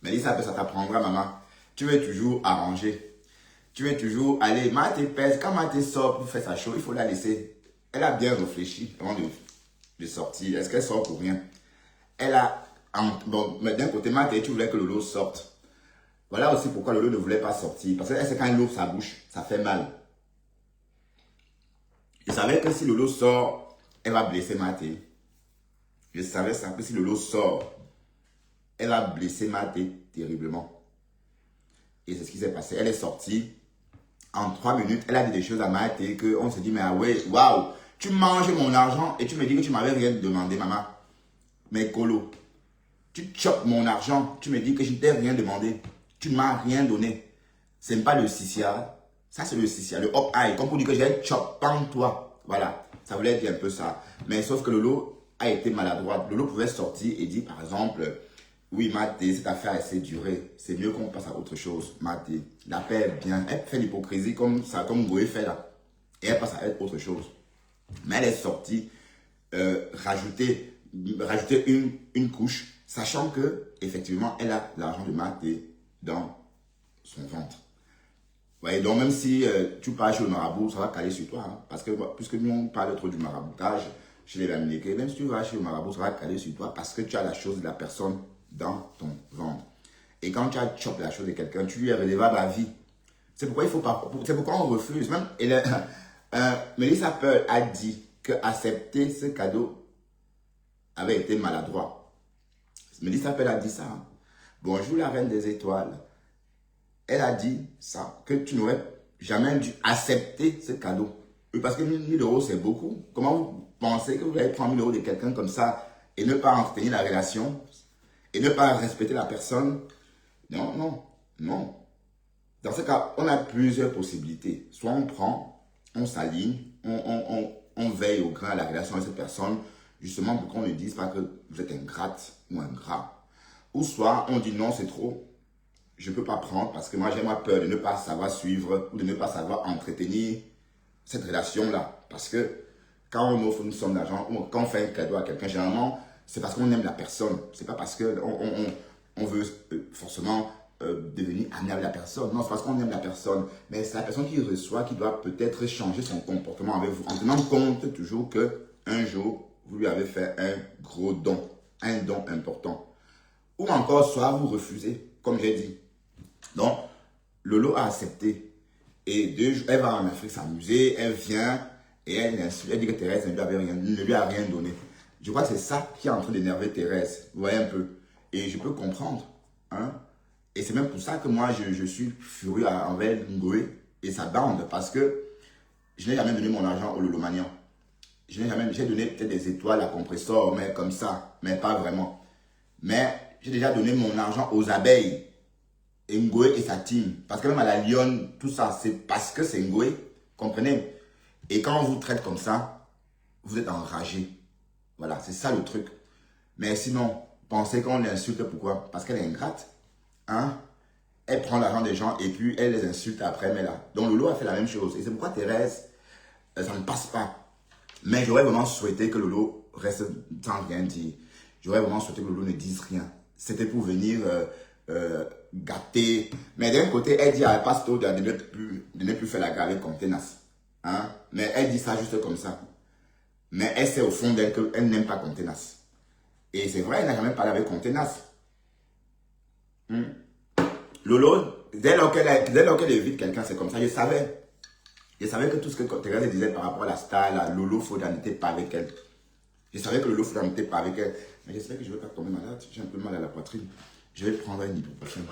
Mélissa Peul, ça t'apprendra, maman. Tu veux toujours arranger. Tu veux toujours aller. Maté pèse. Quand Maté sort pour faire sa show, il faut la laisser. Elle a bien réfléchi avant de sortir. Est-ce qu'elle sort pour rien? Elle a. Bon, mais d'un côté, Maté, tu voulais que Lolo sorte. Voilà aussi pourquoi Lolo ne voulait pas sortir. Parce qu'elle sait quand elle ouvre sa bouche, ça fait mal. Je savais que si Lolo sort, elle va blesser Maté. Je savais ça, que si Lolo sort, elle va blesser Maté terriblement. Et c'est ce qui s'est passé. Elle est sortie. En 3 minutes, elle a dit des choses à Maté qu'on se dit, mais ah ouais, waouh, tu manges mon argent et tu me dis que tu m'avais rien demandé, maman. Mais Colo, tu chopes mon argent, tu me dis que je ne t'ai rien demandé. Tu ne m'as rien donné. Ce n'est pas le Sissia. Ça, c'est le Sissia, le hop eye. Comme pour dire que j'ai chop pan toi. Voilà. Ça voulait dire un peu ça. Mais sauf que Lolo a été maladroite. Lolo pouvait sortir et dire, par exemple, oui, Maté, cette affaire essaie de durer. C'est mieux qu'on passe à autre chose. Maté, la paix est bien. Elle fait l'hypocrisie comme ça, comme Goé fait là. Et elle passe à autre chose. Mais elle est sortie, rajouter une couche, sachant que, effectivement, elle a l'argent de Maté dans son ventre. Vous voyez, donc même si tu pars chez le marabout, ça va caler sur toi. Hein, parce que, puisque nous, on parle trop du maraboutage chez les Laminés, même si tu vas chez le marabout, ça va caler sur toi parce que tu as la chose de la personne dans ton ventre. Et quand tu as chopé la chose de quelqu'un, tu lui es redevable à vie. C'est pourquoi il faut pas. C'est pourquoi on refuse. Même Mélissa Peul a dit que accepter ce cadeau avait été maladroit. Mélissa Peul a dit ça. Hein. Bonjour la reine des étoiles. Elle a dit ça, que tu n'aurais jamais dû accepter ce cadeau. Oui, parce que 1000 euros, c'est beaucoup. Comment vous pensez que vous allez prendre 1000 euros de quelqu'un comme ça et ne pas entretenir la relation et ne pas respecter la personne? Non, non, non. Dans ce cas, on a plusieurs possibilités. Soit on prend, on s'aligne, on veille au grain à la relation avec cette personne, justement pour qu'on ne dise pas que vous êtes ingrate ou ingrat. Ou soit on dit non, c'est trop, je ne peux pas prendre parce que moi j'ai peur de ne pas savoir suivre ou de ne pas savoir entretenir cette relation-là. Parce que quand on offre une somme d'argent ou quand on fait un cadeau à quelqu'un, généralement, c'est parce qu'on aime la personne. C'est pas parce qu'on veut forcément devenir ami avec la personne. Non, c'est parce qu'on aime la personne. Mais c'est la personne qui reçoit qui doit peut-être changer son comportement avec vous. En tenant compte toujours qu'un jour, vous lui avez fait un gros don. Un don important. Ou encore, soit vous refusez, comme j'ai dit. Donc, Lolo a accepté. Et 2 jours, elle va en Afrique s'amuser, elle vient et elle insulte, elle dit que Thérèse ne lui a rien donné. Je crois que c'est ça qui est en train d'énerver Thérèse. Vous voyez un peu. Et je peux comprendre. Hein? Et c'est même pour ça que moi, je suis furieux envers Ngoé et sa bande. Parce que je n'ai jamais donné mon argent au Lolomanian. J'ai donné peut-être des étoiles à compresseur, mais comme ça. Mais pas vraiment. Mais j'ai déjà donné mon argent aux abeilles. Ngoé et sa team. Parce que même à la Lyon, tout ça, c'est parce que c'est Ngoé. Comprenez? Et quand on vous traite comme ça, vous êtes enragé. Voilà, c'est ça le truc. Mais sinon, pensez qu'on l'insulte, pourquoi? Parce qu'elle est ingrate. Hein? Elle prend l'argent des gens et puis elle les insulte après, mais là. Donc Lolo a fait la même chose. Et c'est pourquoi Thérèse, ça ne passe pas. Mais j'aurais vraiment souhaité que Lolo reste sans rien dire. J'aurais vraiment souhaité que Lolo ne dise rien. C'était pour venir gâter. Mais d'un côté, elle dit à Pasto de ne plus faire la guerre avec Contenas. Hein? Mais elle dit ça juste comme ça. Mais elle sait au fond d'elle qu'elle n'aime pas Contenas. Et c'est vrai, elle n'a jamais parlé avec Contenas. Lolo, dès lors qu'elle évite quelqu'un, c'est comme ça. Je savais que tout ce que Thérèse disait par rapport à la star, là, Lolo Foda n'était pas avec elle. Je savais que Lolo Foda n'était pas avec elle. Mais j'espère que je ne vais pas tomber malade. J'ai un peu mal à la poitrine. Je vais prendre un ibuprofène.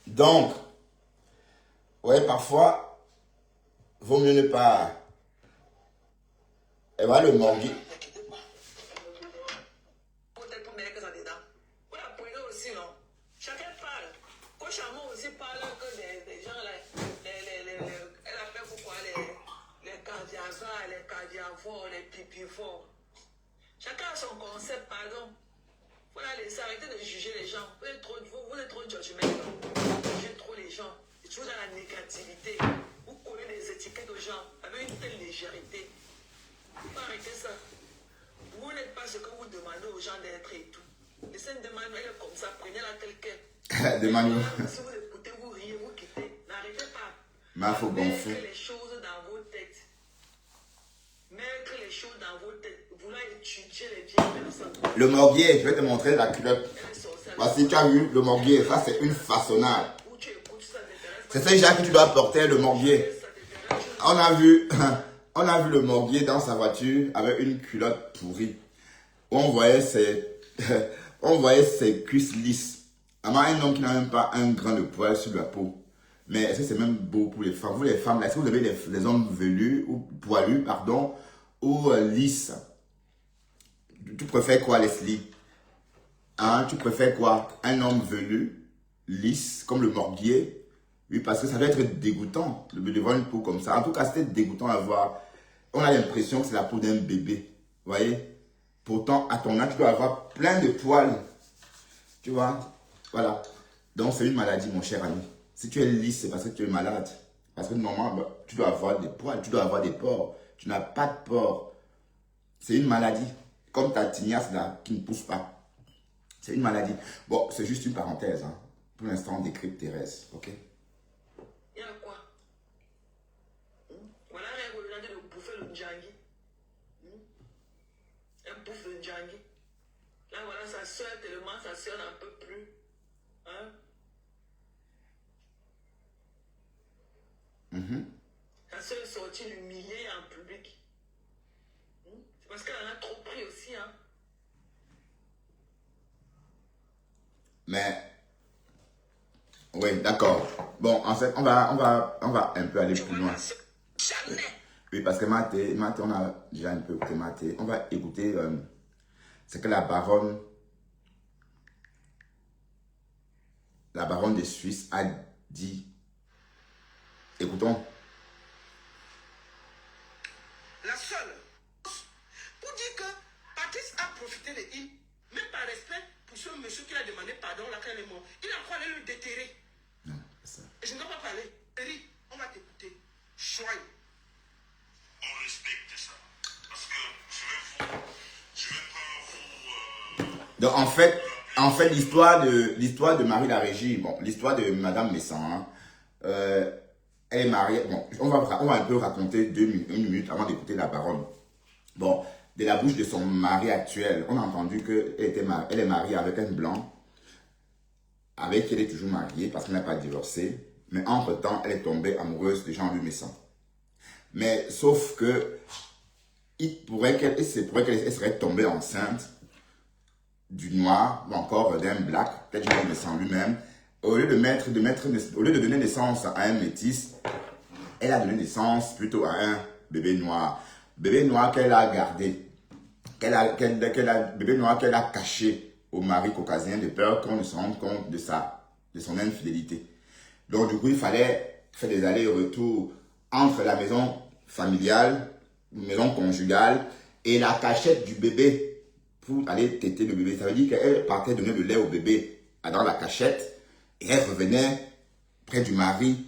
Donc, ouais, parfois, vaut mieux ne pas. Et voilà le morgue. Chacun parle. Quand Chamon aussi parle que des gens, elle a fait pourquoi les cardiavores, les cardiavores, les pipivores. Chacun a son concept, pardon. Voilà, arrêtez de juger les gens. Vous êtes trop judgmental. Vous jugez trop les gens. C'est toujours dans la négativité. Vous collez des étiquettes aux gens avec une telle légèreté. Vous arrêtez ça. Vous n'êtes pas ce que vous demandez aux gens d'être et tout. Laissez une demande, elle est comme ça, prenez-la telle qu'elle. Demande. Si vous écoutez, vous riez, vous quittez. N'arrêtez pas. Mais faut gonfler. Mettez les choses dans vos têtes. Mettre les choses dans vos têtes. Vouloir étudier les vieilles personnes. Le morguier, je vais te montrer la culotte. Voici, tu as vu le morguier. Ça, c'est une façonnade. C'est ce genre que tu dois porter, le morguier. On a vu le morguier dans sa voiture avec une culotte pourrie. On voyait ses cuisses lisses. Un homme qui n'a même pas un grain de poil sur la peau. Mais est-ce que c'est même beau pour les femmes? Vous les femmes, est-ce que vous avez les hommes velus ou poilus, pardon, ou lisses? Tu préfères quoi, Leslie? Hein, tu préfères quoi? Un homme velu, lisse, comme le morguier? Oui, parce que ça doit être dégoûtant de voir une peau comme ça. En tout cas, c'était dégoûtant à voir. On a l'impression que c'est la peau d'un bébé. Vous voyez? Pourtant, à ton âge, tu dois avoir plein de poils. Tu vois? Voilà. Donc, c'est une maladie, mon cher ami. Si tu es lisse, c'est parce que tu es malade. Parce que normalement, tu dois avoir des poils, tu dois avoir des pores. Tu n'as pas de pores. C'est une maladie. Comme ta tignasse là, qui ne pousse pas. C'est une maladie. Bon, c'est juste une parenthèse. Hein. Pour l'instant, on décrypte Thérèse. Ok? Il y a quoi? Voilà, elle est en train de bouffer le djangi. Elle bouffe le djangi. Là, voilà, sa soeur, tellement sa soeur n'en peut plus. Hein? Ta soeur est sortie l'humilier en public. C'est parce qu'elle en a trop pris aussi. Hein. Mais, oui, d'accord. Bon, en fait, on va un peu aller plus loin. Jamais. Oui, parce que Mathé, on a déjà un peu écouté Mathé. On va écouter ce que la baronne des Suisses a dit. Écoutons. La seule, pour dire que Patrice a profité de il, même par respect pour ce monsieur qui a demandé pardon là quand elle est morte. Il a encore allé le déterrer. Non, c'est ça. Et je ne dois pas parler. Eric, on va t'écouter. Choigne. On respecte ça. Parce que je vais pas vous... Donc, en fait l'histoire de Marie la Régie, bon, l'histoire de Madame Messan, hein, elle est mariée. Bon, on va un peu raconter une minute avant d'écouter la baronne. Bon, de la bouche de son mari actuel, on a entendu qu'elle est mariée avec un blanc, avec qui elle est toujours mariée parce qu'elle n'a pas divorcé. Mais entre-temps, elle est tombée amoureuse de Jean-Louis Messan. Mais sauf que il se pourrait qu'elle serait tombée enceinte du noir ou encore d'un black, peut-être Jean-Louis Messan lui-même. Au lieu de donner naissance à un métis, elle a donné naissance plutôt à un bébé noir. Bébé noir qu'elle a gardé, bébé noir qu'elle a caché au mari caucasien de peur qu'on ne se rende compte de son infidélité. Donc du coup, il fallait faire des allers-retours entre la maison familiale, maison conjugale et la cachette du bébé pour aller téter le bébé. Ça veut dire qu'elle partait donner le lait au bébé dans la cachette et elle revenait près du mari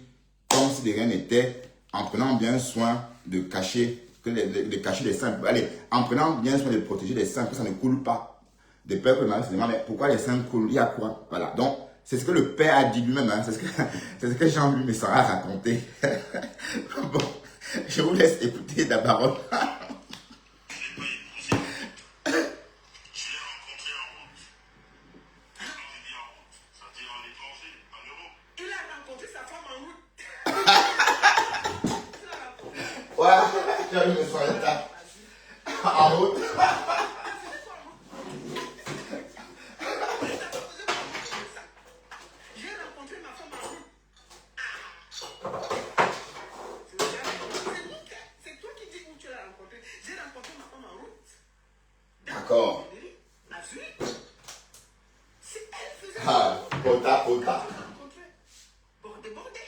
comme si de rien n'était, en prenant bien soin de cacher les seins. Allez, en prenant bien soin de protéger les seins, que ça ne coule pas. De peur que le mari se demande, mais pourquoi les seins coulent? Il y a quoi? Voilà. Donc, c'est ce que le père a dit lui-même. Hein. C'est ce que Jean-Louis Messan a raconté. Bon, je vous laisse écouter la baronne. Voilà, Jean-Louis Messan est en route. D'accord. Ah, pota. Bordel.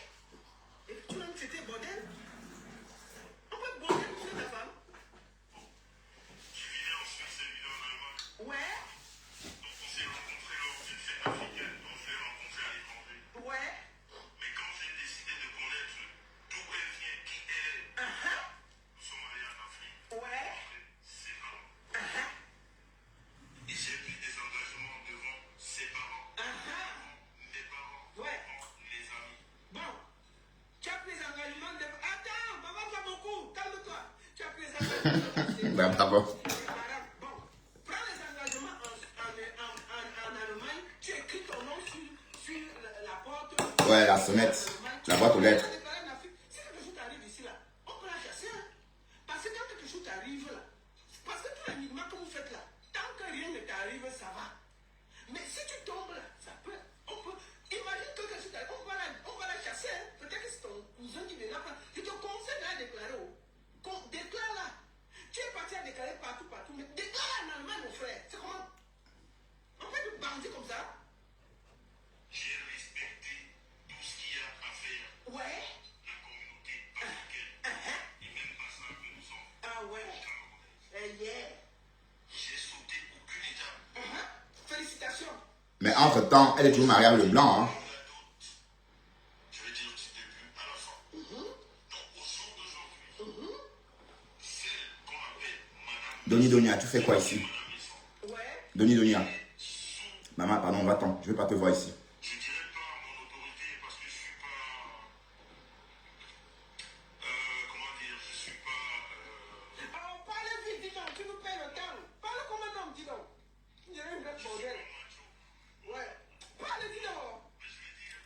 Et puis tu m'as traité bordel. On peut bordel sur ta femme. Tu vivais en Suisse et vivais en Allemagne. Ouais. Donc on s'est rencontrés lors d'une fête africaine. Donc je l'ai rencontrée à l'étranger. Ouais. Mais quand j'ai décidé de connaître d'où elle vient, qui elle est, nous sommes allés en Afrique. Ouais. Ses parents. Et j'ai pris des engagements devant ses parents. Mes parents. Ouais. Les amis. Bon. Tu as pris les engagements de... Attends, maman, pas beaucoup. Calme-toi. Tu as pris les engagements. Ben, bravo. Bon. Prends les engagements en Allemagne. Tu écris ton nom sur la porte. Ouais, la sonnette, la boîte aux lettres. Si quelque chose t'arrive ici, là, on peut la chasser. Hein? Parce que quand quelque chose t'arrive, là, parce que tout l'alignement que vous faites là, tant que rien ne t'arrive, ça va. Mais si tu tombes là, ça peut. Imagine que quelque chose t'arrive, on va la chasser. Hein? Peut-être que c'est ton cousin qui vient là. Je te conseille de la déclarer. Déclare là. Tu es parti à déclarer partout, mais déclare en Allemagne, mon frère. C'est comment? On fait du bandit comme ça. J'ai respecté tout ce qu'il y a à faire. Ouais. La communauté africaine. Et même pas ça que nous sommes. Ah ouais. Yeah. J'ai sauté aucune étape. Félicitations. Mais entre-temps, elle est toujours mariée avec le blanc. Hein. Je vais dire du début à la fin. Donc au jour d'aujourd'hui, celle qu'on appelle Madame Donia, tu fais quoi ici? Messan, Ouais. Donia. Maman, pardon, va-t'en. Je ne vais pas te voir ici. je ne dirais pas mon autorité parce que je suis pas. Comment dire? Je suis pas. Alors, parlez vite, dis donc, tu nous payes le temps. Parle comme un homme, dis donc. Il y a une vraie bordel. Ouais. Parlez, dis donc. Mais je vais dire,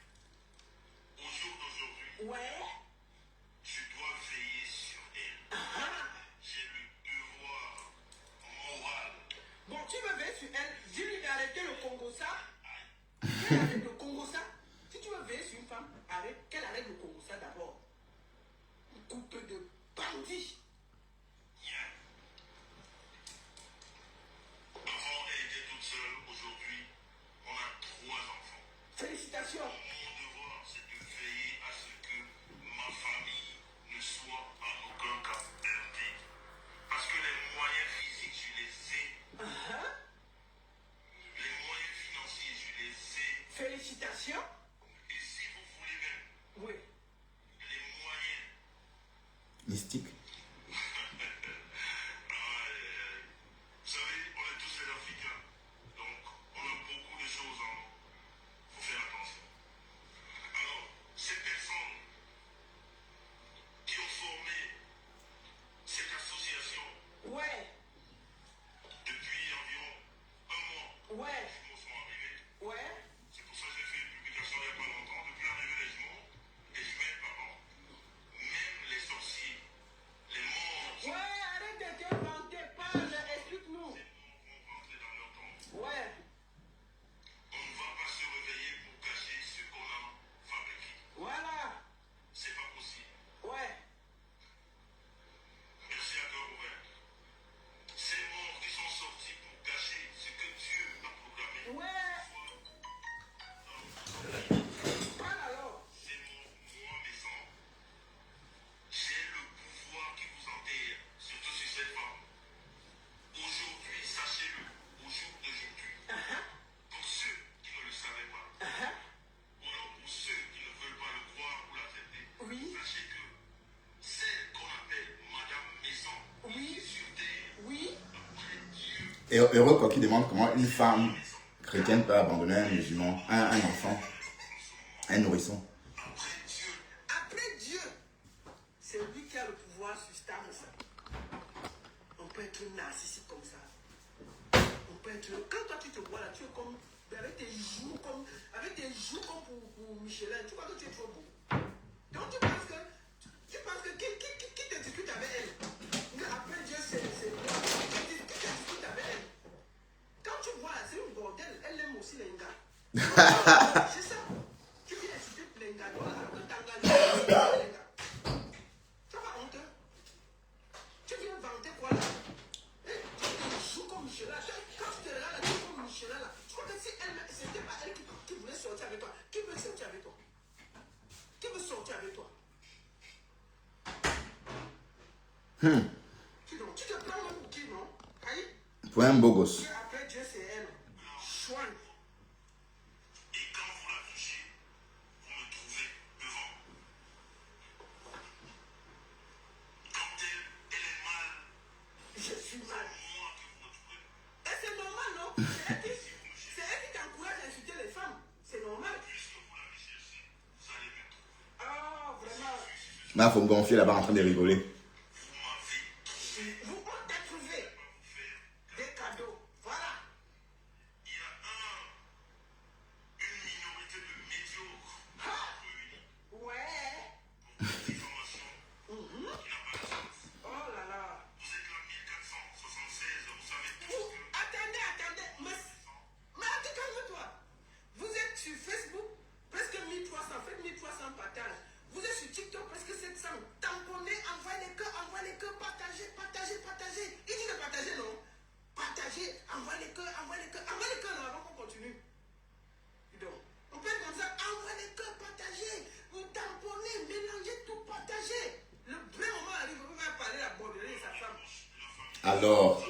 au jour d'aujourd'hui, Ouais. tu veux veiller sur elle, dis-lui d'arrêter le Congo-ça. Qu'elle arrête le Congo-ça. Si tu veux veiller sur une femme, qu'elle arrête le Congo-ça d'abord. Une couple de bandits. Avant, elle était toute seule. Aujourd'hui, on a 3 enfants. Félicitations. Mon devoir, c'est de veiller à ce que ma famille ne soit en aucun cas perdue. Parce que les moyens physiques, je les ai. Les moyens financiers, je les ai. Félicitations. Et si vous voulez même, Oui. les moyens. Mystique. Vous savez, on est tous des Africains. Donc, on a beaucoup de choses en nous. Il faut faire attention. Alors, ces personnes qui ont formé cette association Ouais. depuis environ 1 mois, Ouais. les jumeaux sont arrivés. Ouais. C'est pour ça que j'ai fait une publication il n'y a pas longtemps. Depuis l'arrivée des jumeaux, les jumelles, pardon, même les sorciers, les morts, Ouais, arrête de t'inventer, parle, explique-nous. vont rentrer dans leur tombe. Ouais. On ne va pas se réveiller pour cacher ce qu'on a fabriqué. Voilà. C'est pas possible. Ouais. Merci à cœur ouvert. Ces morts qui sont sortis pour cacher ce que Dieu a programmé. Ouais. Parle alors. Ces morts, moi, mes sangs, j'ai le pouvoir qui vous enterre, surtout sur cette femme. Aujourd'hui, sachez-le, au jour d'aujourd'hui, pour ceux qui ne le savaient pas, ou alors pour ceux qui ne veulent pas le croire ou l'accepter, Oui. sachez que celle qu'on appelle Madame Maison, Oui. sur terre, Oui. après Dieu, Et heureux quoi qui demande comment une femme chrétienne peut abandonner un musulman, un enfant, un nourrisson. après Dieu, Après Dieu, c'est lui qui a le pouvoir sur cette âme-là. On peut être narcissique comme ça. On peut être. Quand toi tu te vois là, tu es comme. Avec tes joues comme pour Michelin, tu vois que tu es trop beau. Donc tu penses que. Qui te discute avec elle? Mais après Dieu, c'est moi. Qui te discute avec elle? Quand tu vois là, c'est une bordel. Elle aime aussi les gars. C'est ça. Tu viens insulter les gars. Voilà, que t'engages les gars. Tu vas honte. Tu viens vanter quoi là? Tu joues comme Michelin. Quand tu te regardes là, tu es comme Michelin là. Tu crois que si elle, c'était pas elle qui voulait sortir avec toi. Qui veut sortir avec toi? Qui veut sortir avec toi? Tu te prends même pour qui, non? Aïe. Pour un beau gosse. Dieu, après Dieu, c'est elle. Chouane. et quand vous la touchez, vous me trouvez devant. Quand elle est mal, Je suis mal. moi que vous me trouvez. Et c'est normal, non? C'est elle qui t'encourage à insulter les femmes. C'est normal. Puisque vous l'avez cherché, vous allez me trouver. Ah, vraiment. Là, faut me gonfler là-bas en train de rigoler. Vous m'avez Vous t'a trouvé des cadeaux. Voilà. Il y a une minorité de médiocres réunis Ouais. pour une diffamation qui n'a pas de sens. Oh là là. Vous êtes là 1476, vous savez tous Vous, que attendez. Mais attends, calme-toi. Vous êtes sur Facebook, presque 1300. Faites 1300 partages. Vous êtes sur TikTok, presque 700. Tamponnez, envoyez les cœurs, partagez. Il dit de partager, non? Partagez, envoyez les cœurs, non, avant qu'on continue. Donc, on peut être comme ça, envoyez les cœurs, partagez. Vous tamponnez, mélangez tout, partagez. Le vrai moment arrive, vous pouvez parler à Bordelais et sa femme. Alors.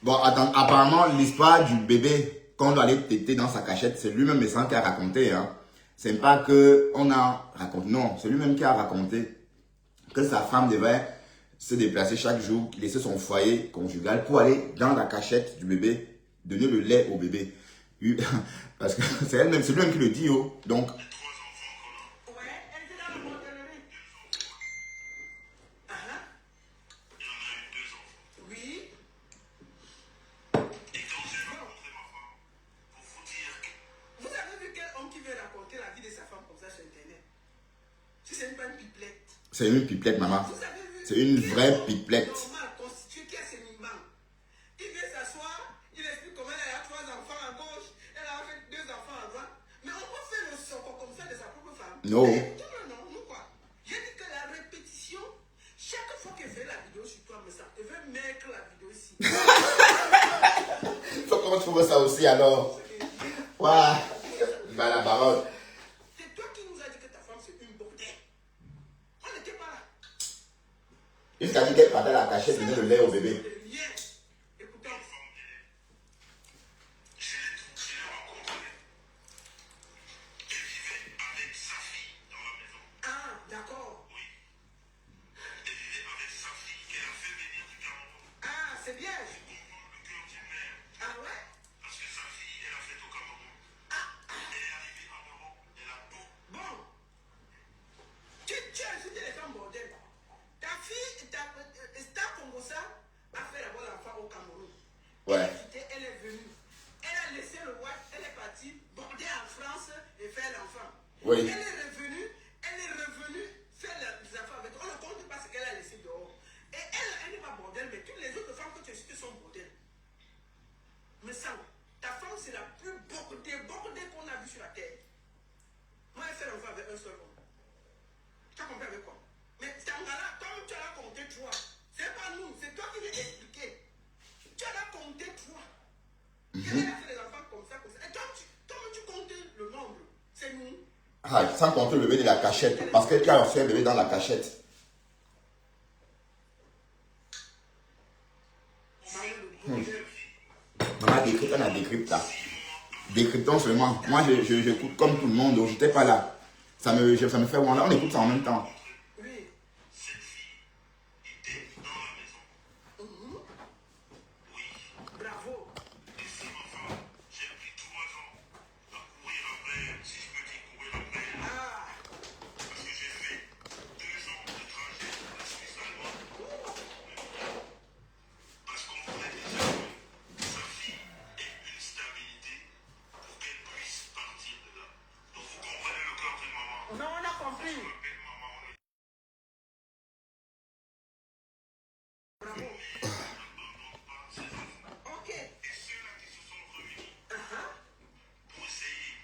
Bon, attends, apparemment, l'histoire du bébé, quand on doit aller téter dans sa cachette, c'est lui-même le sang qui a raconté, hein. C'est pas que on a raconté, non, c'est lui-même qui a raconté que sa femme devait se déplacer chaque jour, laisser son foyer conjugal pour aller dans la cachette du bébé, donner le lait au bébé. Parce que c'est elle-même, c'est lui-même qui le dit, oh. Donc, Ouais, elle était dans la bordellerie. il y en a eu 2 enfants. Oui. Et quand j'ai rencontré ma femme, pour vous dire que Vous avez vu quel homme qui veut raconter la vie de sa femme comme ça sur Internet? Si c'est pas une pipelette. c'est une pipelette, maman. Vous avez vu C'est une quel vraie homme pipelette. normal, constitué, qui a ses mimans. Non. Non, nous quoi. J'ai dit que la répétition, chaque fois qu'elle fait la vidéo sur toi, mais ça, elle veut mettre la vidéo ici. Comment tu trouves ça aussi alors? Waouh. Bah la parole. C'est toi qui nous as dit que ta femme c'est une bordelle. On n'était pas là. Jusqu'à dire qu'elle partait à la cachette, donner le lait au bébé. Écoutez, Je l'ai rencontrée. Elle vivait avec sa fille dans la maison. ah, d'accord. Oui. Elle vivait avec sa fille qu'elle a fait venir du Cameroun. Ah, c'est bien. Comprendre le cœur d'une mère. Ah ouais? Parce que sa fille, elle a fait au Cameroun. Elle est arrivée en Europe. Elle a tout. Bon. Tu as insulté les femmes bordel. Ta fille, Star Congosa, a fait d'abord l'enfant au Cameroun. Ouais. Elle est venue. Elle a laissé le roi, elle est partie border en France et faire l'enfant. Oui. Elle est revenue faire les enfants avec. On ne compte pas ce qu'elle a laissé dehors. Et elle n'est pas bordel, mais toutes les autres femmes que tu as citées sont bordel. Mais ça, ta femme, c'est la plus bordée qu'on a vue sur la terre. Moi, elle fait l'enfant avec un seul homme. Tu as compris avec quoi? Mais Tangala, comme tu as compté trois, c'est pas nous, c'est toi qui viens expliquer. Tu as compté trois. Elle a fait les enfants comme ça. Et toi, tu comptes le nombre. C'est nous. Ah, sans compter le bébé de la cachette. Parce que tu as fait un bébé dans la cachette. Maman décrypte, on a décrypte là. Décryptons seulement. Moi, j'écoute comme tout le monde. Donc, j'étais pas là. Ça me fait voilà. On écoute ça en même temps. Oui. Cette fille était dans la maison. Oui. Bravo. Et c'est ma femme. J'ai pris 3 ans à courir après elle, si je peux dire courir après elle. Ah. Parce que j'ai fait 2 ans de trajet de la Suisse allemande. Parce qu'on voulait déjà que sa fille ait une stabilité pour qu'elle puisse partir de là. Donc vous comprenez le cœur d'une maman. Non, on a compris. Je m'appelle maman, on est Bravo. pas ses enfants. Ok. Et ceux-là qui se sont réunis pour essayer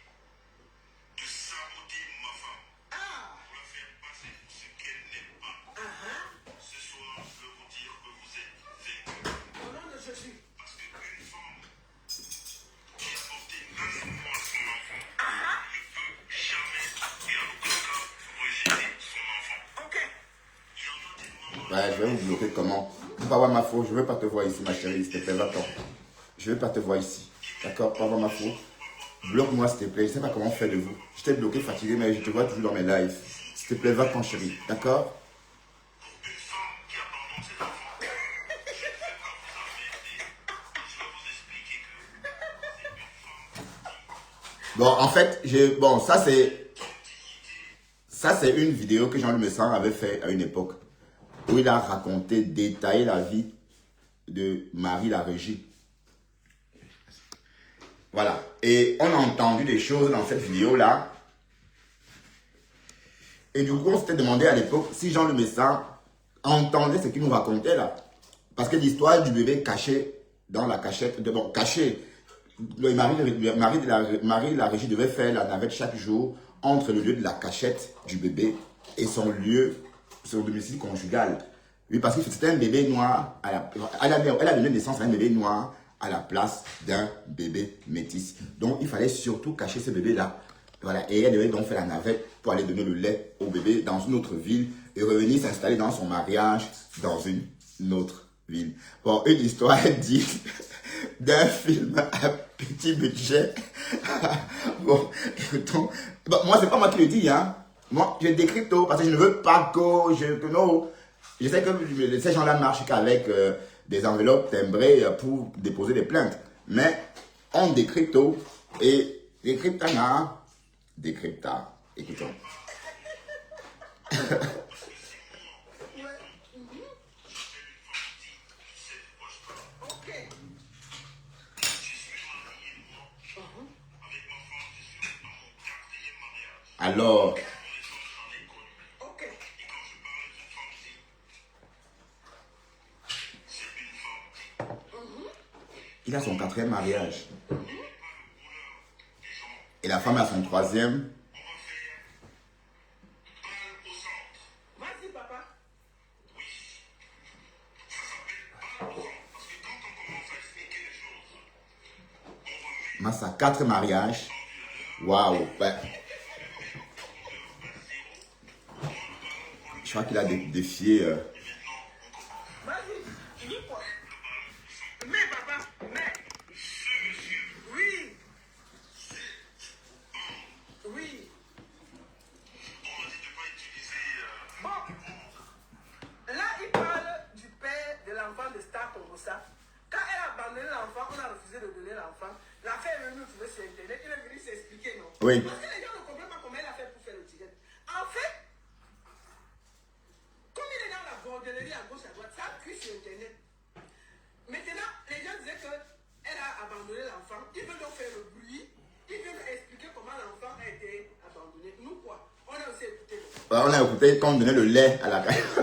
de saboter ma femme, Ah. pour la faire passer pour ce qu'elle n'est pas. Ce soir, je veux vous dire que vous êtes vaincus. Au nom de Jésus. Parce qu'une femme qui a porté l'amour à son enfant ne peut jamais et en aucun cas rejeter son enfant. Ok. Il y en a des mamans. Ouais, je vais vous bloquer comment? Tu vas voir ma faute. Je veux pas te voir ici, ma chérie. S'il te plaît, va-t'en. Je veux pas te voir ici. D'accord? Pas voir ma faute. Bloque-moi, s'il te plaît. Je sais pas comment faire de vous. Je t'ai bloqué, fatigué, mais je te vois toujours dans mes lives. S'il te plaît, va-t'en, chérie. D'accord? Une femme qui abandonne ses enfants, je ne vais pas vous embêter. Je vais vous expliquer que c'est une femme Bon, en fait, bon, ça c'est une vidéo que Jean-Luc Messan avait fait à une époque où il a raconté, détaillé la vie de Marie la Régie. Voilà. Et on a entendu des choses dans cette vidéo-là. Et du coup, on s'était demandé à l'époque si Jean-Luc Messan entendait ce qu'il nous racontait là. Parce que l'histoire du bébé caché dans la cachette, caché. Marie la Régie devait faire la navette chaque jour entre le lieu de la cachette du bébé et son domicile conjugal. Oui, parce que c'était un bébé noir. Elle a donné naissance à un bébé noir à la place d'un bébé métis. Donc, il fallait surtout cacher ce bébé-là. Voilà. Et elle devait donc faire la navette pour aller donner le lait au bébé dans une autre ville et revenir s'installer dans son mariage dans une autre ville. Bon, une histoire dit d'un film à petit budget. Bon, écoutons. Bon, moi, c'est pas moi qui le dis, hein. Moi, je décrypte parce que je ne veux pas non. Je sais que ces gens-là marchent qu'avec des enveloppes timbrées pour déposer des plaintes. Mais on décrypte et décryptana. Décrypta. Écoutons. Ok. Je suis marié, moi, avec ma femme, je suis dans mon 4e mariage. Alors, On est j'en ai connu. Ok. Et quand je parle d'une femme dit, c'est une femme dit. il a son 4e mariage. Pas le bonheur des gens. Et la femme a son 3e. On va faire Massa, 4 mariages. Waouh. Ben, je crois qu'il a défié. Vas-y, dis quoi? Mais papa, mais. Oui. Oui. Bon. Là, il parle du père de l'enfant de Star Congosa. Quand elle a abandonné l'enfant, on a refusé de donner l'enfant. L'affaire est venue trouver sur Internet. Il est venu s'expliquer, non? Oui. Parce que les gens ne comprennent pas comment elle a fait pour faire le direct. En fait, comme il est dans la bordellerie à gauche à droite, ça a pris sur Internet. Maintenant, les gens disaient qu'elle a abandonné l'enfant. Ils veulent donc faire le bruit. Ils veulent expliquer comment l'enfant a été abandonné. Nous, quoi? On a aussi écouté. On a écouté quand on donnait le lait à la caille. Pour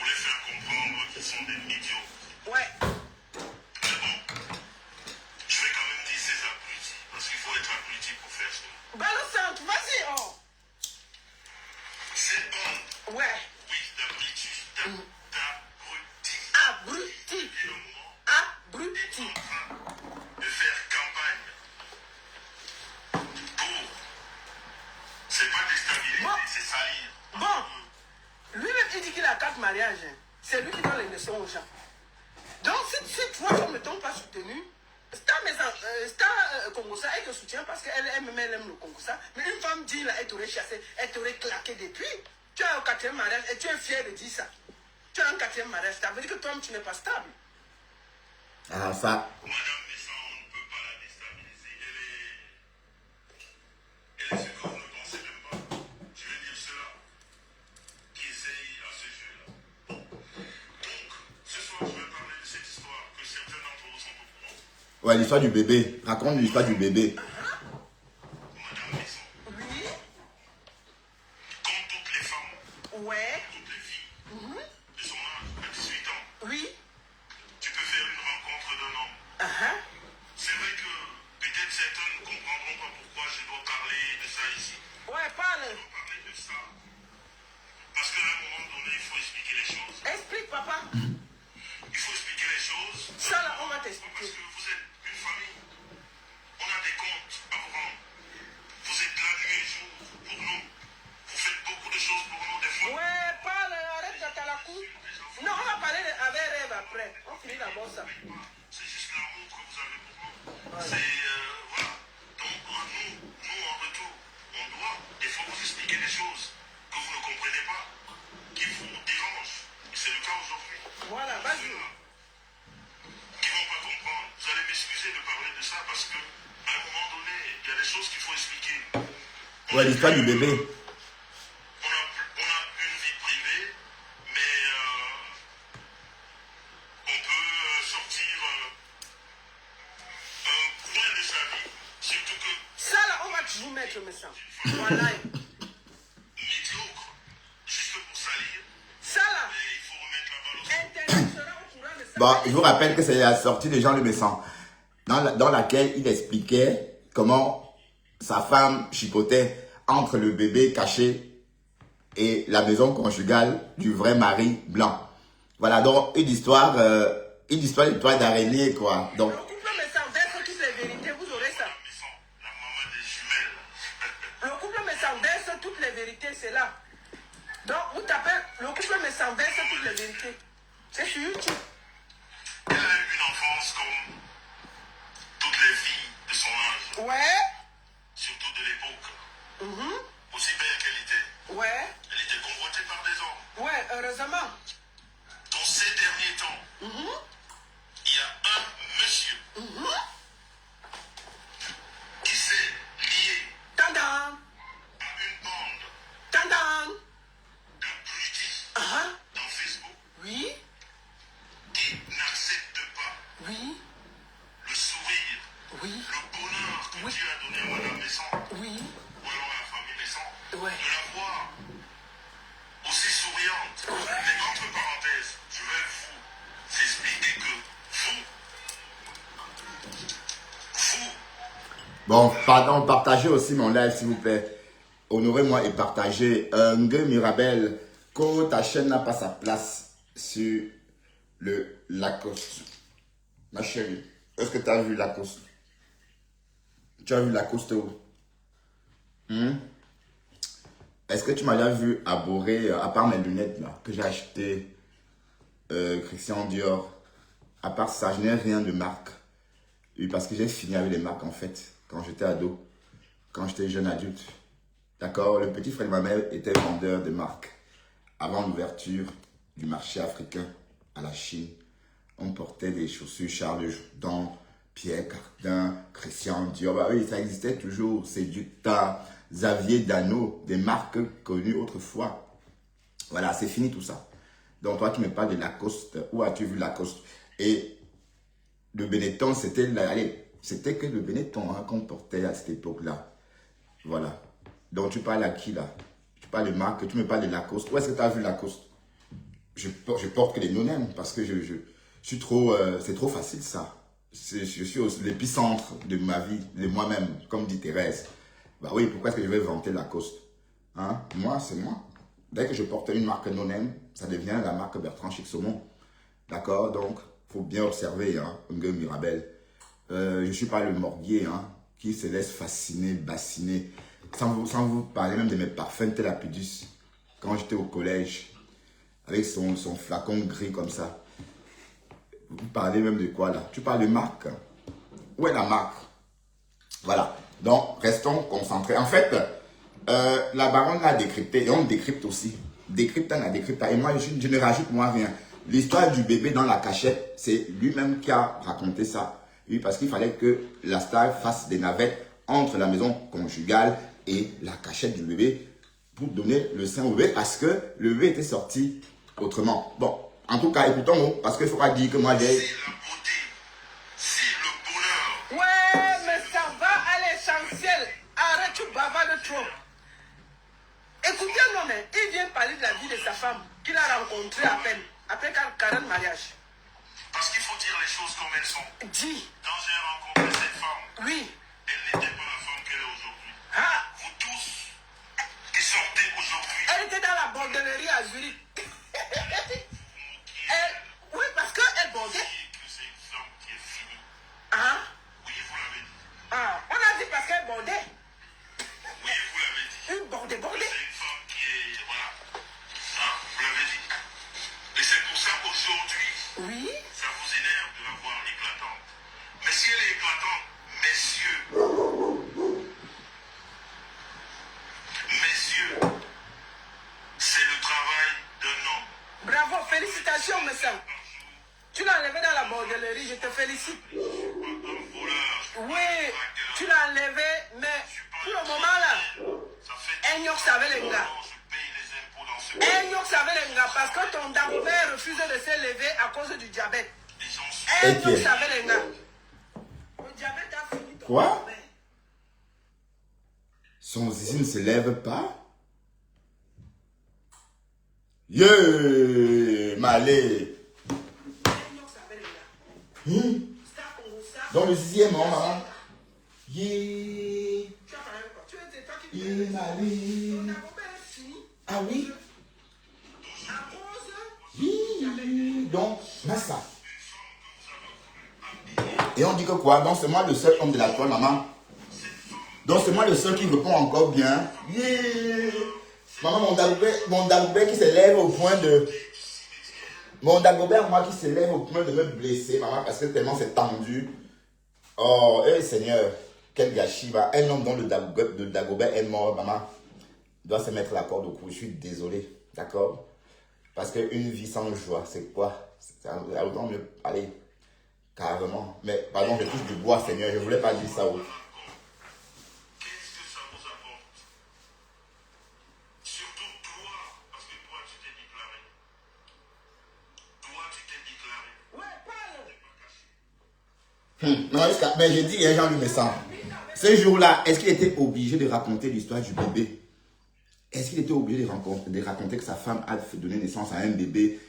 les faire comprendre qu'ils sont des idiots. Ouais. Mais bon, je vais quand même dire ces abrutis, parce qu'il faut être abruti pour faire ça. Balance centre, vas-y, oh. Cette bande, Ouais. oui, d'abrutis, d'abrutis, Abruti. et le moment Abruti. en train de faire campagne pour, c'est pas déstabiliser, Bon. c'est salir. Bon. Lui-même, il dit qu'il a 4 mariages. Hein. C'est lui qui donne les leçons aux gens. Donc, si toi, tu ne t'ont pas soutenu, Star Congosa, elle te soutient parce qu'elle aime le Congosa. Mais une femme dit, là, elle t'aurait chassé, elle t'aurait claqué depuis. Tu as un 4e mariage et tu es fier de dire ça. Tu as un 4e mariage. Ça veut dire que toi, tu n'es pas stable. Ah, ça. Madame Messa, on ne peut pas la déstabiliser. Elle est ce que vous ne pensez même pas. Je vais dire cela. Qui essaye à ce jeu-là. Donc, ce soir, je vais parler de cette histoire que certains d'entre vous sont au courant. Ouais, l'histoire du bébé. Raconte l'histoire du bébé. Madame Messa, Oui. comme toutes les femmes, Ouais. toutes les filles de son âge, à 18 ans, Oui. tu peux faire une rencontre d'un homme. C'est vrai que peut-être certains ne comprendront pas pourquoi je dois parler de ça ici. Ouais, parle. Je dois parler de ça. Parce qu'à un moment donné, il faut expliquer les choses. Explique, papa. Il faut expliquer les choses. Ça, là, on va Parce t'expliquer. que vous êtes une famille. On a des comptes à vous rendre. Vous êtes là nuit et jour pour nous. Vous faites beaucoup de choses pour nous des fois. Ouais, parle, arrête de la coup. Non, on va parler avec Rêve après. On finit d'abord ça. C'est juste l'amour que vous avez pour nous. C'est, voilà. Donc, nous, en retour, on doit des fois vous expliquer des choses que vous ne comprenez pas, qui vous dérangent. Et c'est le cas aujourd'hui. Voilà, vas-y. Qui vont pas comprendre. Vous allez m'excuser de parler de ça parce que, à un moment donné, il y a des choses qu'il faut expliquer. Ouais, l'histoire du bébé. On a une vie privée, mais on peut sortir un coin de sa vie, surtout que Ça, là, on va toujours mettre le sang. Voilà. médiocre, juste pour salir, Ça, là, et il faut remettre la balle au centre. Internet sera au courant de ça. Bon, je vous rappelle que c'est la sortie de Jean Le Messan, dans laquelle il expliquait comment sa femme chipotait entre le bébé caché et la maison conjugale du vrai mari blanc. Voilà, donc une histoire de toile d'araignée, quoi. Donc, Le couple Messan verse toutes les vérités, vous aurez ça. Maison, la maman des jumelles. Le couple Messan verse toutes les vérités, c'est là. Donc, vous tapez le couple Messan verse toutes les vérités. C'est sur YouTube. Elle a eu une enfance comme toutes les filles de son âge, Ouais. surtout de l'époque. Aussi belle qu'elle était, Ouais. elle était convoitée par des hommes. Ouais, heureusement. Dans ces derniers temps, il y a un monsieur qui s'est lié Tandam. à une bande Tandam. d'abrutis dans Facebook Oui. qui n'acceptent pas Oui. le sourire, Oui. le bonheur que Oui. Dieu a donné à Madame Messan, Oui. ou alors à la famille Messan, Ouais. de la voir aussi souriante. Mais entre parenthèses, je vais vous expliquer que vous, bon, pardon, partagez aussi mon live, s'il vous plaît. Honorez-moi et partagez. Ngue Mirabel, que ta chaîne n'a pas sa place sur le Lacoste. Ma chérie, est-ce que tu as vu Lacoste? Tu as vu Lacoste où? Est-ce que tu m'as déjà vu aborer, à part mes lunettes là, que j'ai acheté Christian Dior? À part ça, je n'ai rien de marque. Oui, parce que j'ai fini avec les marques en fait, quand j'étais ado, quand j'étais jeune adulte. D'accord? Le petit frère de ma mère était vendeur de marques. Avant l'ouverture du marché africain à la Chine, on portait des chaussures Charles Jourdan, Pierre Cardin, Christian Dior. Bah oui, ça existait toujours. C'est Ducta, Xavier Dano, des marques connues autrefois. Voilà, c'est fini tout ça. Donc toi, tu me parles de Lacoste. Où as-tu vu Lacoste? Et le Benetton, c'était que le Benetton hein, qu'on portait à cette époque-là. Voilà. Donc tu parles à qui là? Tu parles de marque, tu me parles de Lacoste. Où est-ce que tu as vu Lacoste? Je porte que les no-name parce que je suis trop... c'est trop facile ça. Je suis l'épicentre de ma vie, de moi-même, comme dit Thérèse. Bah oui, pourquoi est-ce que je vais vanter Lacoste? Hein? Moi, c'est moi. Dès que je porte une marque no-name, ça devient la marque Bertrand Chic-Saumon. D'accord? Donc, il faut bien observer, hein, Unge Mirabel. Je ne suis pas le morguier hein, qui se laisse fasciner, bassiner. Sans vous parler même de mes parfums Telapidus. Quand j'étais au collège, avec son flacon gris comme ça. Vous parlez même de quoi là? Tu parles de marque? Où est la marque? Voilà. Donc, restons concentrés. En fait, la baronne l'a décrypté et on décrypte aussi. Décrypte, on décrypte. Et moi, je ne rajoute moi rien. L'histoire du bébé dans la cachette, c'est lui-même qui a raconté ça. Oui, parce qu'il fallait que la star fasse des navettes entre la maison conjugale et la cachette du bébé pour donner le sein au bébé parce que le bébé était sorti autrement. Bon, en tout cas, écoutons-nous parce qu'il ne faut pas dire que moi j'ai... C'est la beauté, c'est le bonheur. Ouais, mais ça va à l'essentiel. Arrête, tu bavardes trop. Écoutez un homme, il vient parler de la vie de sa femme qu'il a rencontrée à peine, après 40 mariages. Parce qu'il faut dire les choses comme elles sont. Dis, Quand j'ai rencontré cette femme, oui. elle n'était pas la femme qu'elle est aujourd'hui. Ah, Vous tous qui sortez aujourd'hui, elle était dans la bordellerie à Zurich. Oui, parce qu'elle bordait. dites que c'est une femme qui est finie. Ah, Oui, vous l'avez dit. ah, on a dit parce qu'elle bordait. Oui, vous l'avez dit. Une bordée. C'est une femme qui est... Voilà. Hein, vous l'avez dit. Et c'est pour ça qu'aujourd'hui, Oui. ça vous énerve de la voir éclatante. Mais si elle est éclatante, messieurs, c'est le travail d'un homme. Bravo, félicitations, monsieur. Par jour, Tu l'as enlevé dans la bordellerie, je te félicite. pas un voleur. Oui, tu l'as enlevé, mais pour le moment là, Ça fait elle n'y savait les gars. je paye les impôts dans ce pays. Elle n'y savait les gars parce que ton dagobert refuse de se lever à cause du diabète. Les gens sont... Elle Ok. n'y savait les gars. Le diabète a fini ton Quoi? dagobert. Son zizi ne se lève pas? Yeah, Malé. Elle n'y savait les gars. Ça, on ça. Donc le zizi est mort, maman. Yeah, Tu as parlé quoi? Tu es toi qui yeah, dis. Ton Malé. dagobert est fini Ah oui? à cause. Yeah. Donc, Massa. Et on dit que quoi? Donc c'est moi le seul homme de la toile, maman. Donc c'est moi le seul qui répond encore bien. Yeah. Maman, mon Dagobert qui se lève au point de... Mon Dagobert, moi, qui se lève au point de me blesser, maman, parce que tellement c'est tendu. Oh, Seigneur, quel gâchis, va. Un homme dont le Dagobert est mort, maman, doit se mettre la corde au cou. Je suis désolé, d'accord? Parce qu'une vie sans joie, c'est quoi? C'est autant mieux aller carrément. Mais, pardon, je touche du bois, Seigneur, je ne voulais pas dire ça. Oh. Qu'est-ce que ça vous apporte? Surtout toi, parce que toi, tu t'es déclaré. Toi, tu t'es déclaré. Ouais, parle. Non, mais j'ai dit, il y a Jean-Louis Messan. Ce jour-là, est-ce qu'il était obligé de raconter l'histoire du bébé? Est-ce qu'il était obligé de raconter que sa femme a donné naissance à un bébé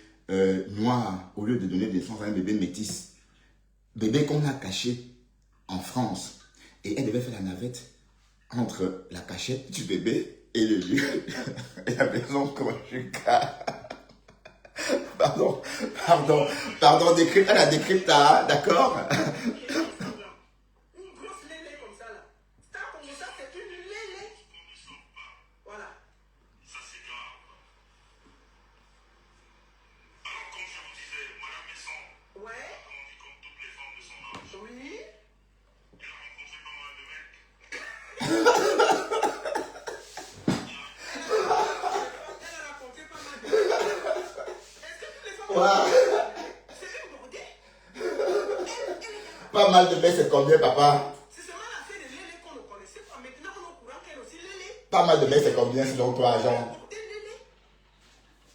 noir au lieu de donner naissance à un bébé métis? Bébé qu'on a caché en France. Et elle devait faire la navette entre la cachette du bébé et le lieu et la maison conjugale. pardon, décrypte, elle a décrypte, hein, d'accord? Une grosse lélé comme ça là. Ça comme ça, c'est une lélé. Voilà. Ça, c'est grave. Alors, comme je vous disais, Madame Besson, Ouais. comme on dit, comme toutes les femmes de son âge, Oui. elle a rencontré pas mal de mecs. Elle a raconté pas mal de choses. Est-ce que toutes les femmes Ouais. c'est une bordée? Pas mal de mecs, c'est combien, papa? C'est seulement la fée de lélé qu'on ne connaissait pas. Maintenant, on est au courant qu'elle aussi lélé. Pas mal de mecs, c'est combien, selon toi, Jean? Bordée lélé.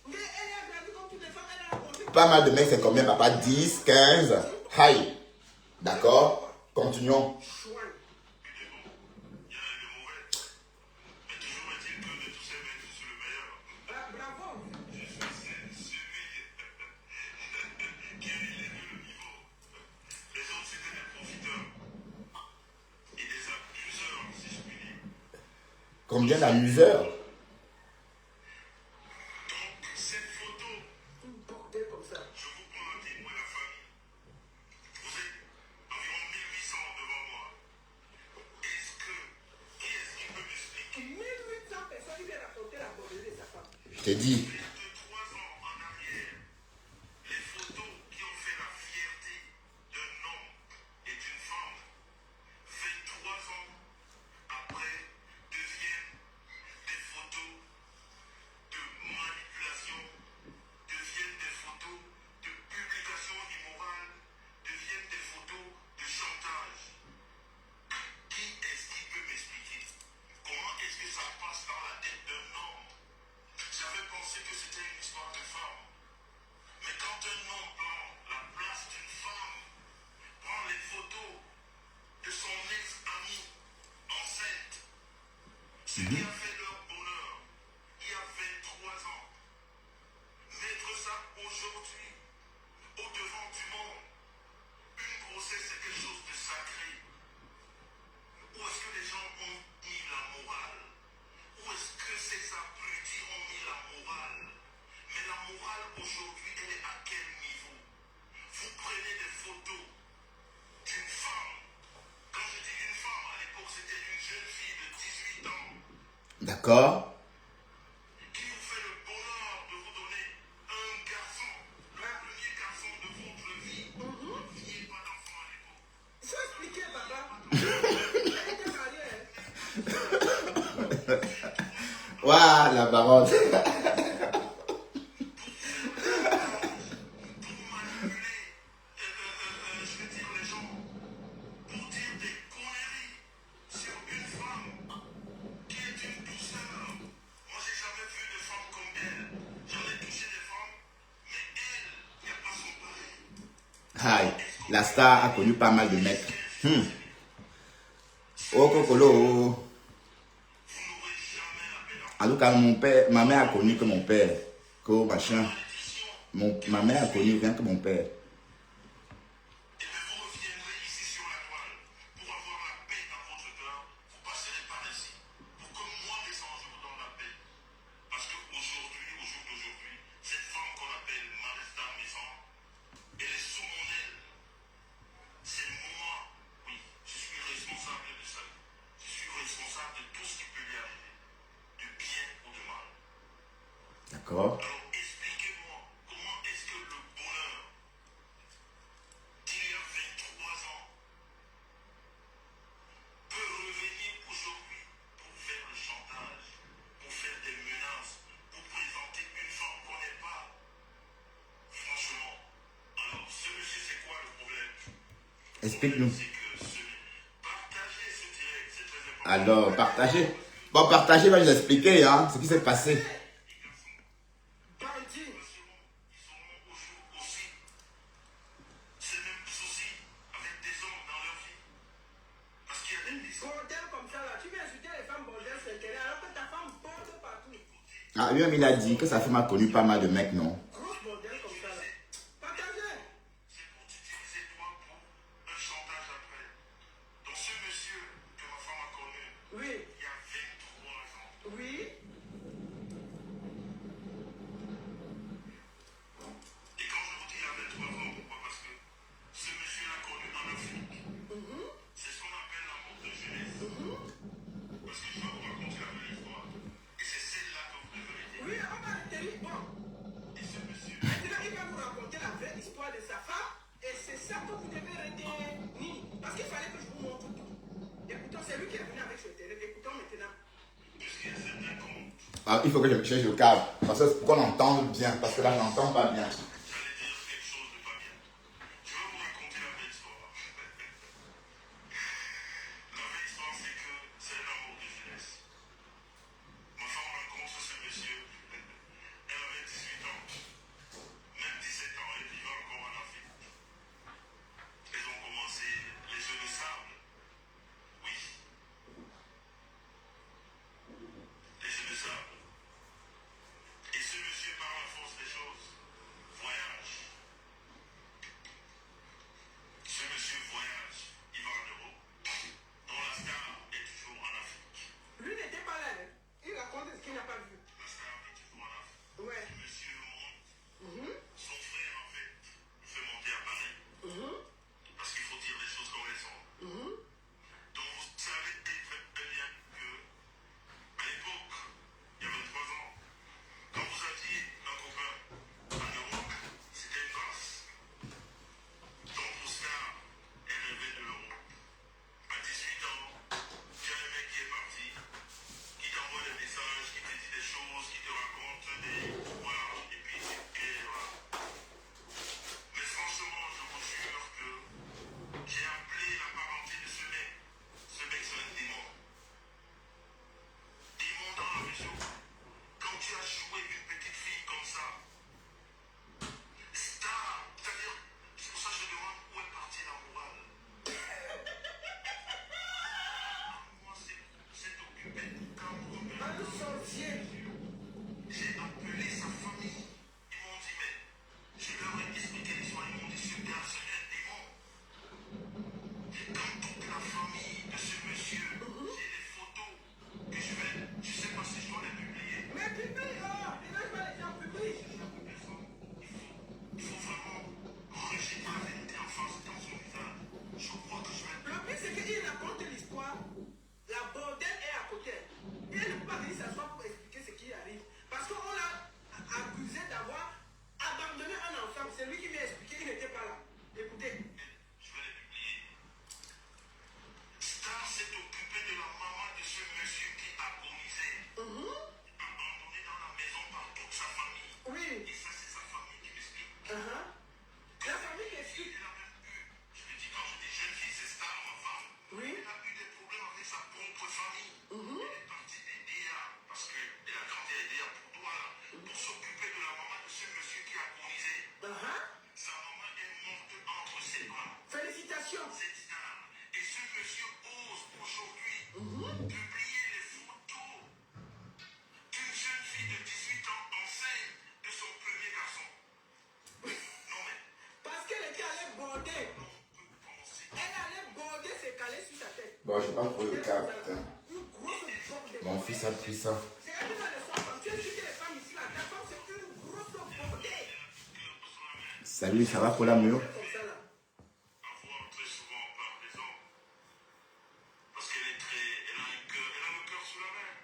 Mais elle a grandi comme toutes les femmes. Elle a raconté. Pas mal de mecs, c'est combien, papa? 10, 15? Aïe. D'accord? Continuons. Chouin. Il y en a des mauvais. Mais toujours est-il que de tous ces mecs, je suis le meilleur. Bravo. Je suis celui qui a élevé le niveau. Les autres, c'était des profiteurs. Et des abuseurs, si je puis dire. Combien d'amuseurs? Donc, cette photo, Une bordée comme ça. je vous prends un témoin de la famille. Vous êtes environ 1800 devant moi. Qui est-ce qui peut m'expliquer 1800 personnes qui viennent raconter la bordée de sa femme. Je t'ai dit. 23 ans en arrière, les photos qui ont fait la fierté d'un homme et d'une femme, 23 ans après, deviennent des photos de manipulation, deviennent des photos de publication immorale, deviennent des photos de chantage. Qui est-ce qui peut m'expliquer comment est-ce que ça passe par la tête d'un homme? J'avais pensé que c'était une histoire de femme. Mais quand un homme prend la place d'une femme, prend les photos de son ex-amie enceinte, ce qui a fait leur bonheur il y a 23 ans, mettre ça aujourd'hui au devant du monde, une grossesse c'est quelque chose de sacré. Où est-ce que les gens ont mis la morale? Où est-ce que ces abrutis ont mis la morale? Mais la morale aujourd'hui, elle est à quel niveau? Vous prenez des photos d'une femme. Quand je dis une femme, à l'époque, c'était une jeune fille de 18 ans D'accord? qui vous fait le bonheur de vous donner un garçon, le premier garçon de votre vie. Vous n'aviez pas d'enfant à l'époque. Il faut expliquer, papa. Elle était mariée. Waouh, la baronne. Pour manipuler, je veux dire, les gens, pour dire des conneries sur une femme qui est une douceur. Moi, j'ai jamais vu de femme comme elle. J'en ai touché des femmes, mais elle, il n'y a pas son pareil. Aïe. La star a connu pas mal de mecs. Oh, Cocolo. Vous n'aurez jamais appelé En tout cas, mon père, ma mère a connu que mon père. Que machin. l'édition. Ma mère a connu rien que mon père. Et bien, vous reviendrez ici sur la toile pour avoir la paix dans votre cœur. Vous passerez par ici pour que moi, les anges, je vous donne la paix. Parce qu'aujourd'hui, au jour d'aujourd'hui, cette femme qu'on appelle Maresta Maison, elle est sous mon aile. C'est moi, oui, je suis responsable de ça. Je suis responsable de tout ce qui peut lui arriver, du bien ou du mal. D'accord? Alors expliquez-moi, comment est-ce que le bonheur d'il y a 23 ans peut revenir aujourd'hui pour faire le chantage, pour faire des menaces, pour présenter une femme qu'on n'est pas? Franchement, alors ce monsieur, c'est quoi le problème? Explique-nous. C'est que partager ce direct, c'est très important. Alors, partagez. Bon, partagez, va nous expliquer hein, ce qui s'est passé. Bandit. Ils auront aussi ces mêmes soucis avec des hommes dans leur vie. Parce qu'il y a des Bordel comme ça là. Tu viens insulter les femmes bordel sur Internet alors que ta femme borde partout. Ah, lui-même, il a dit que sa femme a connu pas mal de mecs, non? Grosse bordel comme ça là. Partagez. c'est pour t'utiliser toi pour un chantage après. Donc ce monsieur que ma femme a connu Oui. il y a 23 ans, Oui. Ah, il faut que je me change le câble. Parce que pour qu'on entende bien. Parce que là, je n'entends pas bien. J'allais dire quelque chose de pas bien. Je vais vous raconter la vraie histoire. La vraie histoire, c'est que c'est un amour de jeunesse. Ma femme rencontre ce monsieur. Elle avait 18 ans. Même 17 ans. Elle vivait encore en Afrique. Elles ont commencé les jeux de sable. Oui. Les jeux de sable. Et ce monsieur, par la force des choses, voyage. Ce monsieur voyage, il va en Europe, dont la star est toujours en Afrique. Lui n'était pas là. Hein. Il raconte ce qu'il n'a pas vu. La star est toujours en Afrique. Ouais. Ce monsieur monte, son frère en fait, il fait monter à Paris. Parce qu'il faut dire les choses comme elles sont. Donc vous savez très bien que, à l'époque, il y a 23 ans, quand vous aviez un copain en Europe, c'était une grâce. Donc pour ça, elle rêvait de l'Europe. À 18 ans, tu as un mec qui est parti, qui t'envoie des messages, qui te dit des choses, qui te raconte des... Voilà, et puis voilà. Mais franchement, je vous jure que j'ai appelé la parenté de ce mec. Ce mec, c'est un démon. Démon dans la maison. Quand tu as joué une petite fille comme ça, c'est-à-dire, c'est pour ça que je demande où est partie la morale. Moi, c'est occupé. Quand vous Un sorcier. j'ai appelé sa famille. Ils m'ont dit, mais je leur ai expliqué l'histoire. Ils m'ont dit, ce gars, c'est un démon. Quand toute la famille de ce monsieur, j'ai des photos que je sais pas si je dois les publier. Mais publie, oh, il laisse pas les gens publier. Il faut vraiment rejeter la vérité en face dans son visage. Je crois que je vais... Le pire, c'est qu'il raconte l'histoire. La bordelle est à côté. Et elle ne peut pas venir s'asseoir pour expliquer ce qui arrive. Parce qu'on l'a accusé d'avoir abandonné un enfant. C'est lui qui m'a expliqué qu'il n'était pas là. Écoutez. Je vais les publier. Star s'est occupé de la maman de ce monsieur qui agonisait. Abandonné dans la maison par toute sa famille. Oui. Et ça, c'est sa famille qui m'explique. La famille qui explique. Elle a même eu, je me dis, quand je dis jeune fille, c'est Star, ma femme. Oui. Elle a eu des problèmes avec sa propre famille. Elle est partie d'Edea, parce qu'elle a grandi à Edea pour Douala, pour s'occuper de la maman de ce monsieur qui agonisait. Sa maman est morte entre ses bras. Félicitations. C'est Star. Et ce monsieur ose aujourd'hui publier les photos d'une jeune fille de 18 ans enceinte de son premier garçon. Non mais, Parce qu'elle était allée border. on peut penser. Elle allait border ses calés sur sa tête. Bon, je sais pas trouver le câble. Putain. Une grosse borde. Mon fils a pris ça. C'est elle qui va le soir. Quand tu as dit que les femmes ici, la femme, c'est une grosse bordée. Salut, ça va pour la mur? Comme ça, là. Avoir très souvent par des hommes. Parce qu'elle est très. Elle a le cœur sous la main.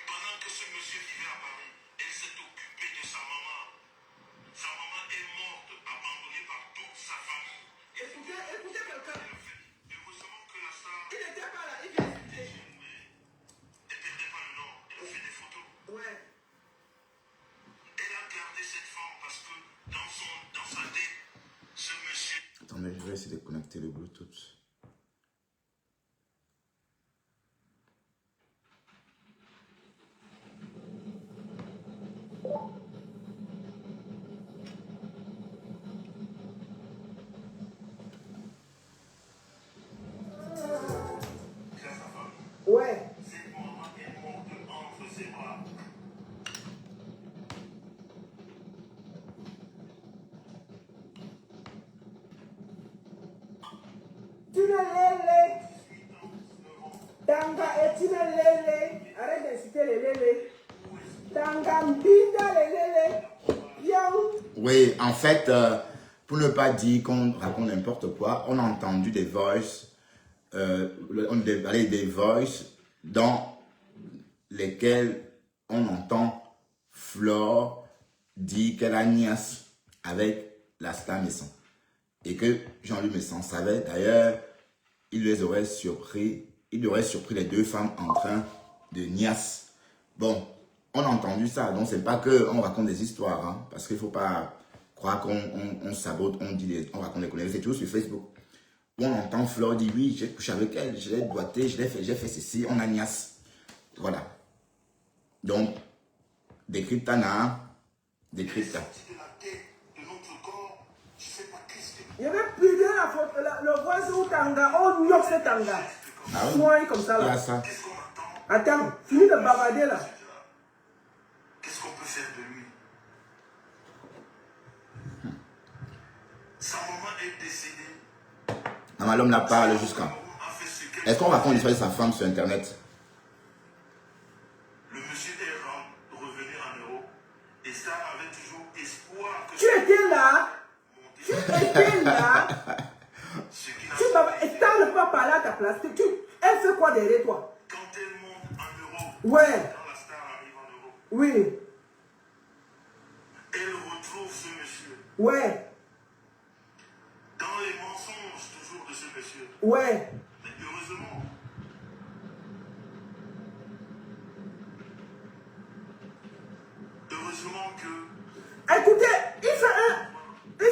Pendant que ce monsieur vivait à Paris, elle s'est occupée de sa maman. Sa maman est morte, abandonnée par toute sa famille. Écoutez quelqu'un. Heureusement que la star. Il n'était pas là. Il vient expliquer. Elle ne perdait pas le nom. Elle a fait des photos. Ouais. Elle a gardé cette femme parce que dans sa tête, ce monsieur. Attendez, je vais essayer de connecter le Bluetooth. C'est sa famille. Ouais. Cette maman est morte entre ses bras. Tinelele. Tanga et Tinelele. Arrête d'inciter les lélés. Tanga mbinda les lélés. Bien. Oui, en fait, pour ne pas dire qu'on raconte n'importe quoi, on a entendu des voices, des voices dans lesquelles on entend Flore dire qu'elle a niasse avec la star Messon. Et que Jean-Louis Messon savait, d'ailleurs, il aurait surpris les deux femmes en train de niasse Bon, on a entendu ça, donc c'est pas qu'on raconte des histoires, hein, parce qu'il ne faut pas croire qu'on sabote, on raconte des conneries. C'est toujours sur Facebook. Où on entend Flore dire oui, j'ai couché avec elle, je l'ai doigté, j'ai fait ceci, on a niasse. Voilà. Donc, décrypte Tana, décrypte. Il y avait plus de la photo, le voisin au Tanga, oh New York c'est Tanga. Ah oui? Soin comme ça Il y là. a ça. Attends, finis de bavarder là. Qu'est-ce qu'on peut faire de lui? Sa maman est décédée. Maman, l'homme la parle jusqu'à. A fait ce qu'elle- Est-ce qu'on raconte l'histoire de sa femme sur Internet? Le monsieur est revenu en Europe et ça avait toujours espoir que Tu étais là. Tu étais là. ce qui n'a Tu ne peux pas parler à ta place. Elle fait quoi derrière toi? quand elle monte en Europe, Ouais, quand la star arrive en Europe, oui, elle retrouve ce monsieur ouais, dans les mensonges toujours de ce monsieur. ouais. Mais heureusement que Écoutez, il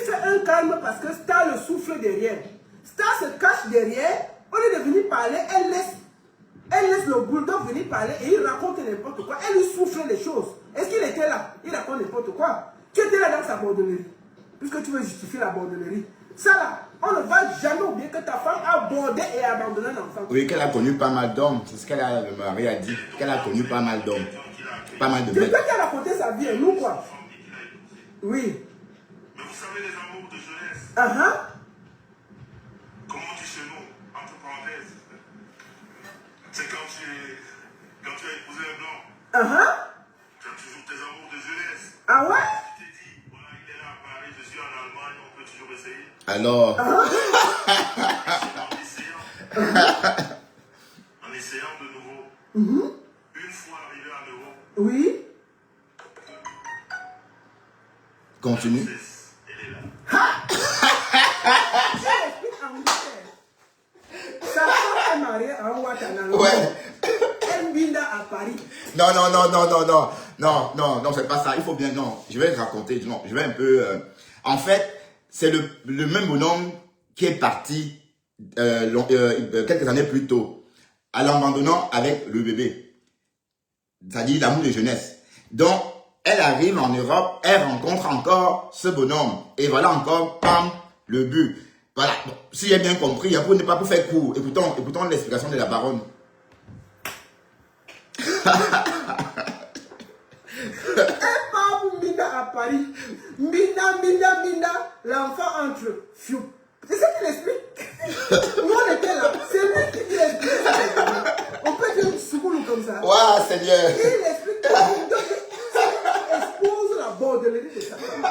fait un calme parce que Star le souffle derrière. Star se cache derrière. Au lieu de venir parler, elle laisse le bulldog venir parler et il raconte n'importe quoi. Elle lui souffle les choses. Est-ce qu'il était là? Il raconte n'importe quoi. Tu étais là dans sa bordellerie. Puisque tu veux justifier la bordellerie. Ça là, on ne va jamais oublier que ta femme a bordé et abandonné l'enfant. Oui, qu'elle a connu pas mal d'hommes. C'est ce qu'elle a, le mari a dit. Qu'elle a connu pas mal d'hommes. Pas mal de C'est mecs. toi qui as raconté sa vie, et nous quoi? Oui. Mais vous savez les amours de jeunesse, comme on dit chez nous, entre parenthèses, c'est quand tu as épousé un blanc, tu as toujours tes amours de jeunesse. Ah ouais? Tu t'es dit, voilà, il est là à Paris, je suis en Allemagne, on peut toujours essayer. Alors, En essayant de nouveau, une fois arrivé en Europe, Oui. continue. elle est là. Sa femme est mariée à Ouattara. Ouais. Elle vit là à Paris. Non, c'est pas ça. Il faut bien, non. Je vais te raconter, non, je vais un peu. En fait, c'est le même bonhomme qui est parti quelques années plus tôt, en l'abandonnant avec le bébé. C'est-à-dire l'amour de jeunesse. Donc, elle arrive en Europe, elle rencontre encore ce bonhomme. Et voilà encore, pam, le but. Voilà. Bon, si j'ai bien compris, pour ne pas pour faire court, écoutons l'explication de la baronne. Elle part pour Mbinda à Paris. Mbinda, l'enfant entre. Fiou. C'est ça qu'il explique. Nous on était là. C'est lui qui dit explique. On peut dire Soukoulou comme ça. Waouh, Seigneur. Il explique que ça expose la bordellerie de sa femme.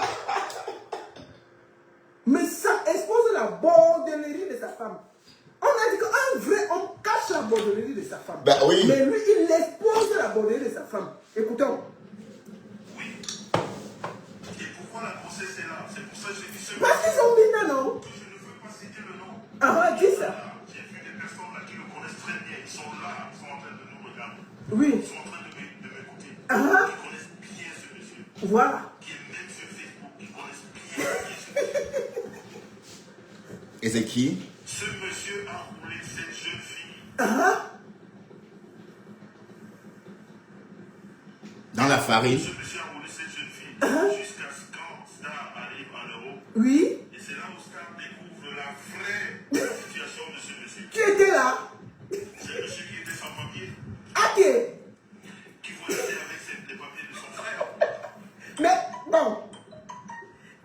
Mais ça expose la bordellerie de sa femme. On a dit qu'un vrai homme cache la bordellerie de sa femme. Ben oui. Mais lui, il expose la bordellerie de sa femme. Écoutons. Oui. Et pourquoi la grossesse est là? C'est pour ça que j'ai dit ce Parce qu'ils sont bien, non? que je ne veux pas citer le nom. Ah, dis ça. J'ai vu des personnes là qui le connaissent très bien. Ils sont là, ils sont en train de nous regarder. Oui. Ils sont en train de m'écouter. Ah. Ils connaissent bien ce monsieur. Voilà. Qui est même sur Facebook. Ils connaissent bien ce monsieur. Et c'est qui? Ce monsieur a roulé cette jeune fille. Dans la farine. Ce monsieur a roulé cette jeune fille jusqu'à ce quand Star arrive en Europe. Oui. Et c'est là où Star découvre la vraie situation de ce monsieur. Qui était là? C'est le monsieur qui était sans papier, Ok. qui voyageait avec les papiers de son frère. Mais bon.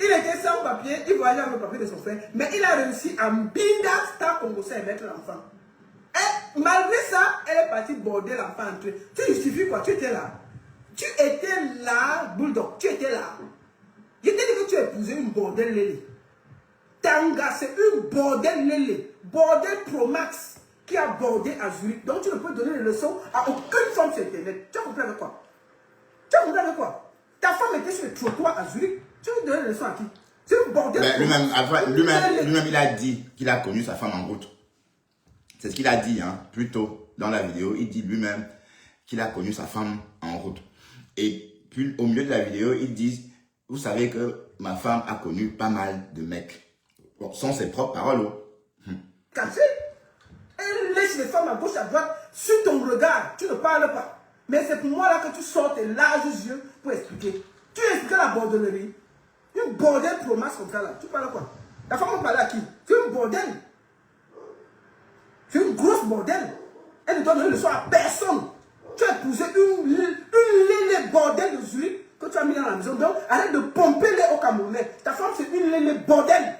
Il était sans papier, il voyageait avec le papier de son frère, mais il a réussi à Mbinda Star Congo et mettre l'enfant. Et malgré ça, elle est partie border l'enfant entre eux. Tu justifies quoi? Tu étais là. Tu étais là, Bulldog, tu étais là. Je t'ai dit que tu épousais une bordel Lélé. Tanga, c'est une bordel Lélé. Bordel Pro Max qui a bordé à Zurich. Donc tu ne peux donner des leçons à aucune femme sur Internet. Tu as compris avec quoi? Tu as compris avec quoi? Ta femme était sur le trottoir à Zurich. Tu veux donner des leçons à qui? C'est une bordel. Ben, lui-même, il a dit qu'il a connu sa femme en route. C'est ce qu'il a dit, hein, plus tôt dans la vidéo. Il dit lui-même qu'il a connu sa femme en route. Et puis, au milieu de la vidéo, ils disent, vous savez que ma femme a connu pas mal de mecs. Bon, ce sont ses propres paroles. Caché. Elle laisse les femmes à gauche, à droite. Sur ton regard, tu ne parles pas. Mais c'est pour moi là que tu sors tes larges yeux pour expliquer. Tu expliques la bordellerie. Une bordelle promesse comme ça là. Tu parles quoi? La femme va parler à qui? C'est une bordelle. C'est une grosse bordelle. Elle ne doit donner le soin à personne. Tu as épousé une bordelle de Zurich que tu as mis dans la maison. Donc arrête de pomper les au Camerounais. Ta femme c'est une bordelle.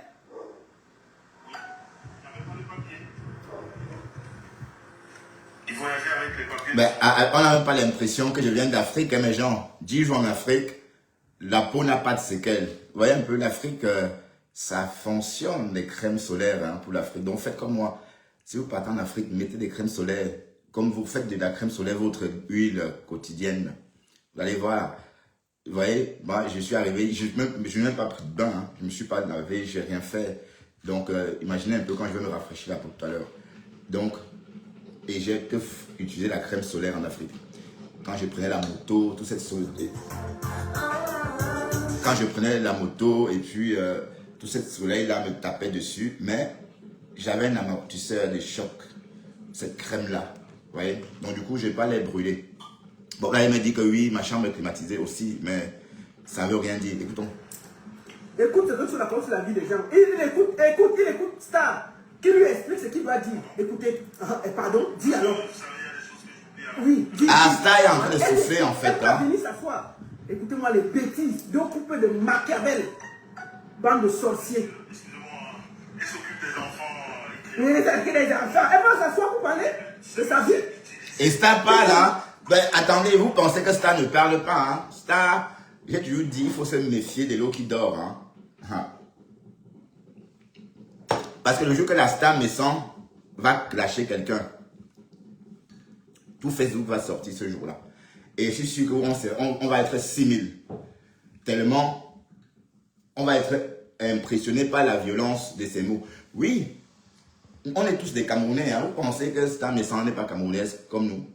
Il voyageait avec les papiers. Ben, on n'a même pas l'impression que je viens d'Afrique, hein, mes gens. 10 jours en Afrique, la peau n'a pas de séquelles. Vous voyez un peu, l'Afrique, ça fonctionne, les crèmes solaires hein, pour l'Afrique. Donc faites comme moi. Si vous partez en Afrique, mettez des crèmes solaires. Comme vous faites de la crème solaire, votre huile quotidienne. Vous allez voir. Vous voyez, moi, je suis arrivé, je n'ai même pas pris de bain. Hein. Je ne me suis pas lavé, je n'ai rien fait. Donc, imaginez un peu quand je vais me rafraîchir la peau tout à l'heure. Donc, et j'ai que utilisé la crème solaire en Afrique. Quand je prenais la moto, toute cette soleil. Quand je prenais la moto et puis tout ce soleil-là me tapait dessus, mais j'avais un amortisseur de choc, cette crème-là. Vous voyez? Donc du coup, je n'ai pas les brûler. Bon, là, il me dit que oui, ma chambre est climatisée aussi, mais ça ne veut rien dire. Écoutons. Écoute ce que tu racontes sur la vie des gens. Il écoute Star. Qui lui explique ce qu'il va dire. Écoutez, pardon, dis alors. Oui, dis. Ah, Star est en train de souffler en fait. Elle a fini sa foi. Écoutez-moi les bêtises, deux couples de Machiavel, bande de sorciers. Excusez-moi, elle s'occupe des enfants. Oui, les enfants. Elle va s'asseoir pour parler de sa vie. Et Star parle, hein. Ben, attendez, vous pensez que Star ne parle pas, hein. Star, j'ai toujours dit, il faut se méfier de l'eau qui dort, hein. Parce que le jour que la Star me sent, va clasher quelqu'un. Tout Facebook va sortir ce jour-là. Et je suis sûr qu'on va être 6000. Tellement, on va être impressionné par la violence de ces mots. Oui, on est tous des Camerounais. Hein. Vous pensez que Star Messan n'est pas camerounaise comme nous?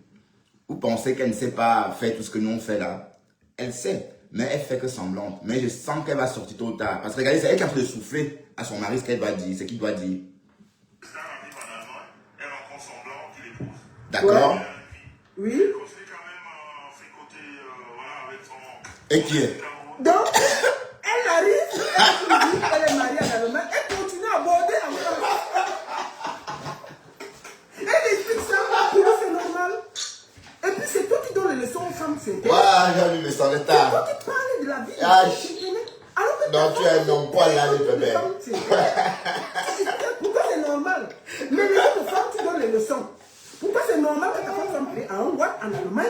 Vous pensez qu'elle ne sait pas faire tout ce que nous on fait là? Elle sait, mais elle fait que semblante. Mais je sens qu'elle va sortir tôt ou tard. Parce que regardez, c'est elle qui est en train de souffler à son mari ce qu'elle doit dire, ce qu'il doit dire. Star arrive en Allemagne, elle rencontre son blanc qui l'épouse. D'accord? Oui. Elle continue quand même à fricoter voilà, avec son... Et qui est? Donc, elle arrive, elle est mariée à l'Allemagne, elle continue à aborder elle explique ça, pour nous c'est normal. Et puis c'est toi qui donnes les leçons aux femmes, c'est toi. Waouh, j'ai lu le sang de C'est Star. toi qui parles de la vie. Ah, Alors que non, tu es un homme poil là, les bébés. Pourquoi c'est normal? Mais les autres femmes, tu donnes les leçons. Pourquoi c'est normal que ta femme soit mariée à un Watt en Allemagne?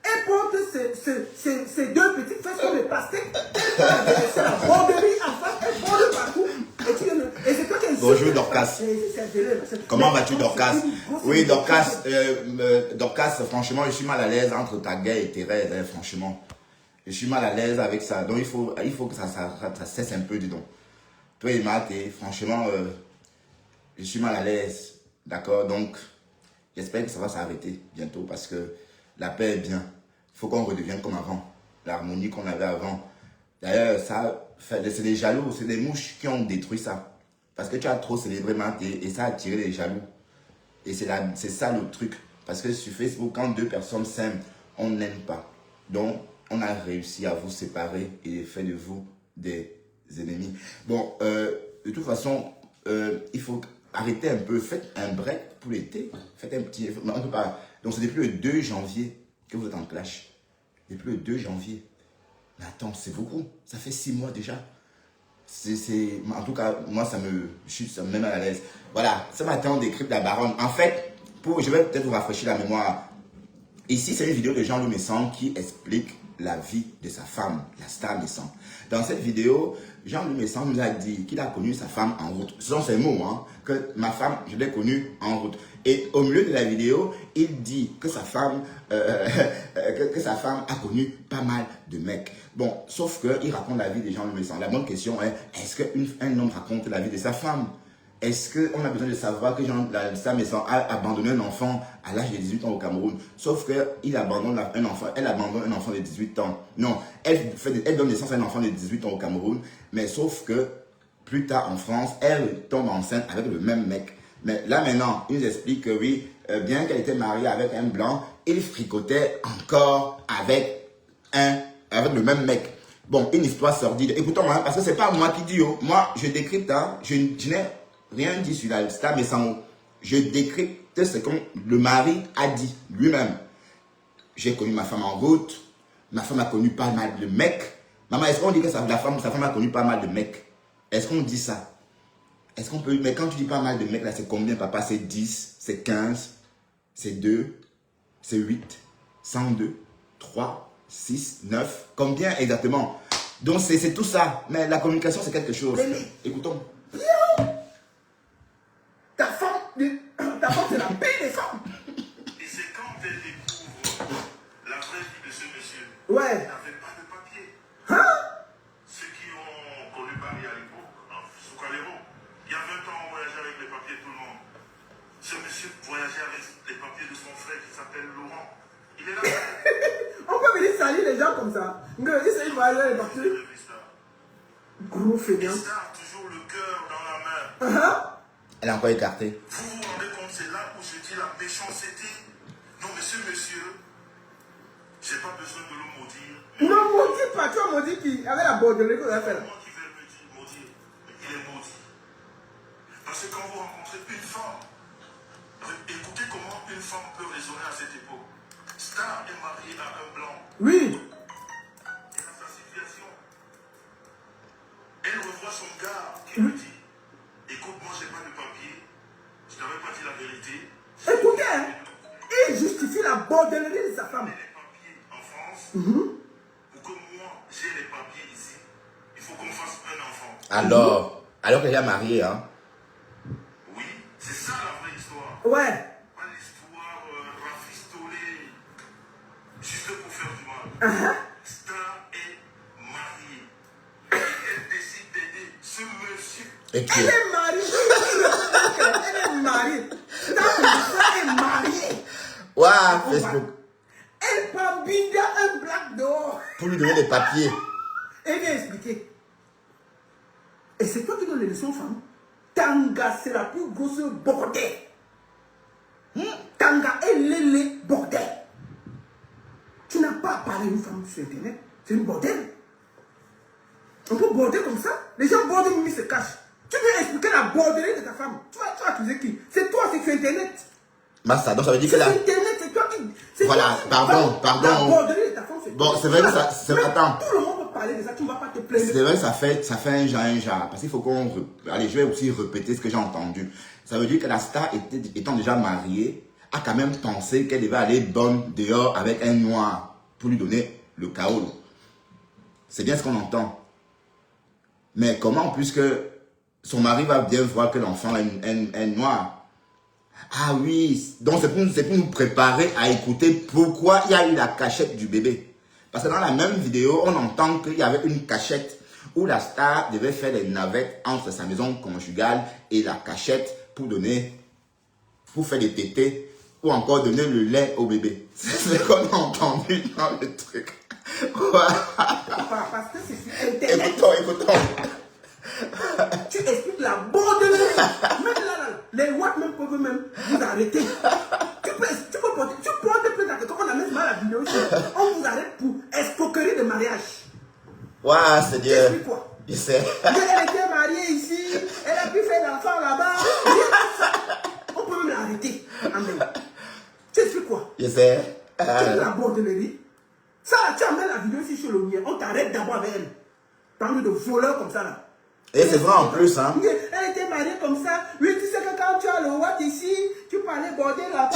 Elle porte ces deux petites fesses comme des pastèques. C'est la borderie en face, elle borde partout. Et c'est toi qui es... Bonjour Dorcas. Comment vas-tu Dorcas? Oui Dorcas, Dorcas, franchement je suis mal à l'aise entre ta gueule et Thérèse, hein, franchement. Je suis mal à l'aise avec ça, donc il faut que ça cesse un peu, dis donc. Toi et Matt, franchement, je suis mal à l'aise, d'accord? Donc, j'espère que ça va s'arrêter bientôt parce que la paix est bien. Il faut qu'on redevienne comme avant, l'harmonie qu'on avait avant. D'ailleurs, c'est des jaloux, c'est des mouches qui ont détruit ça. Parce que tu as trop célébré Matt et ça a attiré les jaloux. Et c'est ça le truc. Parce que sur Facebook, quand deux personnes s'aiment, on n'aime pas. Donc, on a réussi à vous séparer et fait de vous des ennemis. Bon, de toute façon, il faut arrêter un peu. Faites un break pour l'été. Faites un petit... On peut pas. Donc, c'est depuis le 2 janvier que vous êtes en clash. Depuis le 2 janvier. Mais attends, c'est beaucoup. Ça fait 6 mois déjà. En tout cas, moi, ça me met mal à l'aise. Voilà, ce matin, on décrypte la baronne. En fait, je vais peut-être vous rafraîchir la mémoire. Ici, c'est une vidéo de Jean-Louis Messan qui explique la vie de sa femme, la Star Messan. Dans cette vidéo, Jean-Louis Messan nous a dit qu'il a connu sa femme en route. Ce sont ces mots, hein, que ma femme, je l'ai connue en route. Et au milieu de la vidéo, il dit que sa femme, a connu pas mal de mecs. Bon, sauf qu'il raconte la vie de Jean-Louis Messan. La bonne question est, est-ce qu'un homme raconte la vie de sa femme? est-ce qu'on a besoin de savoir que la Star Maison a abandonné un enfant à l'âge de 18 ans au Cameroun? Sauf qu'elle abandonne un enfant de 18 ans. Non, elle donne naissance à un enfant de 18 ans au Cameroun, mais sauf que plus tard en France, elle tombe enceinte avec le même mec. Mais là maintenant, il nous explique que oui, bien qu'elle était mariée avec un blanc, il fricotait encore avec le même mec. Bon, une histoire sordide. Écoutez-moi, parce que c'est pas moi qui dis, oh. Moi, je décrypte, hein, je n'ai rien dit sur la Star Maison. Je décrypte ce que le mari a dit lui-même. J'ai connu ma femme en route. Ma femme a connu pas mal de mecs. Maman, est-ce qu'on dit que sa femme a connu pas mal de mecs? Est-ce qu'on dit ça? Est-ce qu'on peut... Mais quand tu dis pas mal de mecs, là, c'est combien, papa? C'est 10, c'est 15, c'est 2, c'est 8, 102, 3, 6, 9. Combien exactement? Donc, c'est tout ça. Mais la communication, c'est quelque chose. Écoutons. Ta femme, c'est la paix des femmes. Et c'est quand elle découvre la vraie vie de ce monsieur. Ouais. Elle n'avait pas de papier. Hein? Ceux qui ont connu Paris à l'époque, en Soukaléro, il y a 20 ans, on voyageait avec les papiers de tout le monde. Ce monsieur voyageait avec les papiers de son frère qui s'appelle Laurent. Il est là. On peut venir salir les gens comme ça. Ils voyager les papiers. Gros fainéant. Star, toujours le cœur dans la main. Elle a encore écarté. Vous vous rendez compte, c'est là où je dis la méchanceté. Non, monsieur, j'ai pas besoin de le maudire. Non, maudit pas. Tu as maudit qui? Avec la bordelée qu'on a fait là. Moi qui vais me dire maudire, il est maudit. Parce que quand vous rencontrez une femme, écoutez comment une femme peut raisonner à cette époque. Star est mariée à un blanc. Oui. Elle a sa situation. Elle revoit son gars qui lui dit, écoute, moi j'ai pas de papier, je t'avais pas dit la vérité. Écoutez, hein, il justifie la bordellerie de sa femme. Les papiers en France, pour que moi j'ai les papiers ici, il faut qu'on fasse un enfant. Alors qu'elle est mariée, hein. Oui, c'est ça la vraie histoire. Ouais. Pas l'histoire rafistolée, juste pour faire du mal. Star est mariée. Et elle décide d'aider ce monsieur. Et qui Elle est mariée. Elle est mariée. Elle est mariée. Waouh, Facebook. Elle prend Binda un black dehors. Pour lui donner des papiers. Elle vient expliquer. Et c'est toi qui donnes les leçons aux femmes. Tanga, c'est la plus grosse bordel. Tanga est l'élé bordel. Tu n'as pas à parler à une femme sur Internet. C'est une bordel. On peut border comme ça. Les gens bordent, Mimi se cachent. Tu veux expliquer la bordellerie de ta femme. Tu vas accuser qui? C'est toi, c'est sur Internet. Massa, donc ça veut dire que C'est là. sur Internet, c'est toi qui... Voilà, pardon. La bordellerie de ta femme, c'est Bon, toi. c'est vrai que ça. Attends. Tout le monde peut parler de ça, tu ne vas pas te plaindre. C'est vrai que ça fait un genre. Parce qu'il faut qu'on... Allez, je vais aussi répéter ce que j'ai entendu. Ça veut dire que la Star, étant déjà mariée, a quand même pensé qu'elle devait aller bonne dehors avec un noir pour lui donner le chaos. C'est bien ce qu'on entend. Mais comment, puisque son mari va bien voir que l'enfant est noir? Ah oui, donc c'est pour nous préparer à écouter pourquoi il y a eu la cachette du bébé. Parce que dans la même vidéo, on entend qu'il y avait une cachette où la Star devait faire des navettes entre sa maison conjugale et la cachette pour faire des tétés ou encore donner le lait au bébé. C'est ce qu'on a entendu dans le truc. Parce que c'est sur Internet. Écoutons. Tu expliques la bordellerie. Même là, les watts même peuvent même vous arrêter. Tu peux porter plainte à quelqu'un, on amène mal la vidéo ici. On vous arrête pour escroquerie de mariage. Waouh, c'est Tu Dieu. expliques quoi? Je sais. Elle était mariée ici, elle a pu faire l'enfant là-bas. On peut même l'arrêter. Amen. Tu expliques quoi? Je sais. Tu es la bordellerie. Ça, tu amènes la vidéo ici sur le mien. On t'arrête d'abord avec elle. Parle de voleurs comme ça là. Et c'est vrai en plus, hein. Elle était mariée comme ça. Oui, tu sais que quand tu as le watt ici, tu peux aller border là-bas.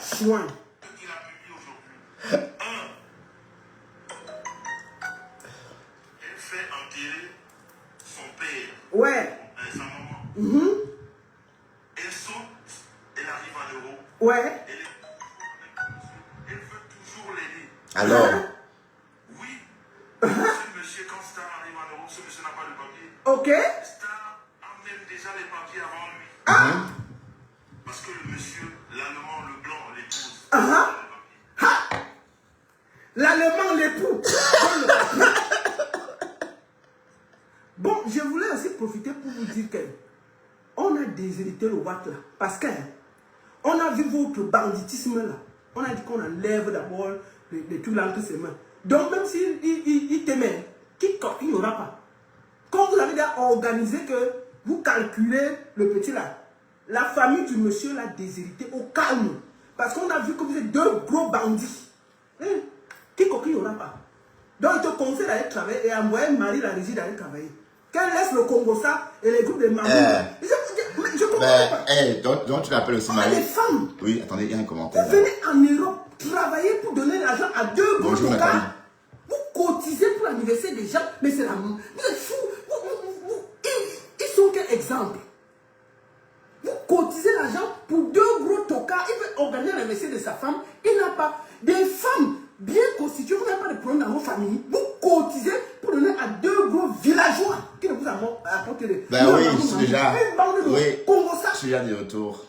Chouin. Qu'il a publié aujourd'hui. Elle fait enterrer son père. Ouais. Sa maman. Elle saute, elle arrive à l'euro. Ouais. Elle veut toujours l'aider. Alors, Oui. Ce monsieur, quand Star arrive à l'euro, ce monsieur n'a pas de papier. Ok. Star a même déjà les papiers avant lui. Ah, Parce que le monsieur, l'allemand, le blanc, l'épouse. ah, ah. L'allemand, l'époux. donne le papier. Bon, je voulais aussi profiter pour vous dire que on a déshérité le Watt là. Parce que on a vu votre banditisme là. On a dit qu'on enlève d'abord les trucs là entre ses mains. Donc même s'il il t'aimait, il n'y aura pas. Quand vous avez déjà organisé que vous calculez le petit là, la famille du monsieur l'a déshérité au calme. Parce qu'on a vu que vous êtes deux gros bandits. Il n'y aura pas. Donc il te conseille d'aller travailler et envoyer Marie la régie d'aller travailler. Qu'elle laisse le Congo ça et les groupes de mamans. Je comprends pas. Donc tu l'appelles aussi On a Marie. des femmes. Oui, attendez, il y a un commentaire. Vous venez en Europe travailler pour donner l'argent à deux gros Bonjour, Nathalie. tocards. Vous cotisez pour l'anniversaire des gens, mais c'est la... Vous êtes fous. Ils sont quel exemple? Vous cotisez l'argent pour deux gros tocards. Il veut organiser l'anniversaire de sa femme. Il n'a pas. Des femmes bien constituées, vous n'avez pas de problème dans vos familles. Vous cotisez pour donner à deux gros villageois qui ne vous apportent de... Ben oui, je suis déjà... Une bande de Oui, Congo ça. je suis déjà de retour.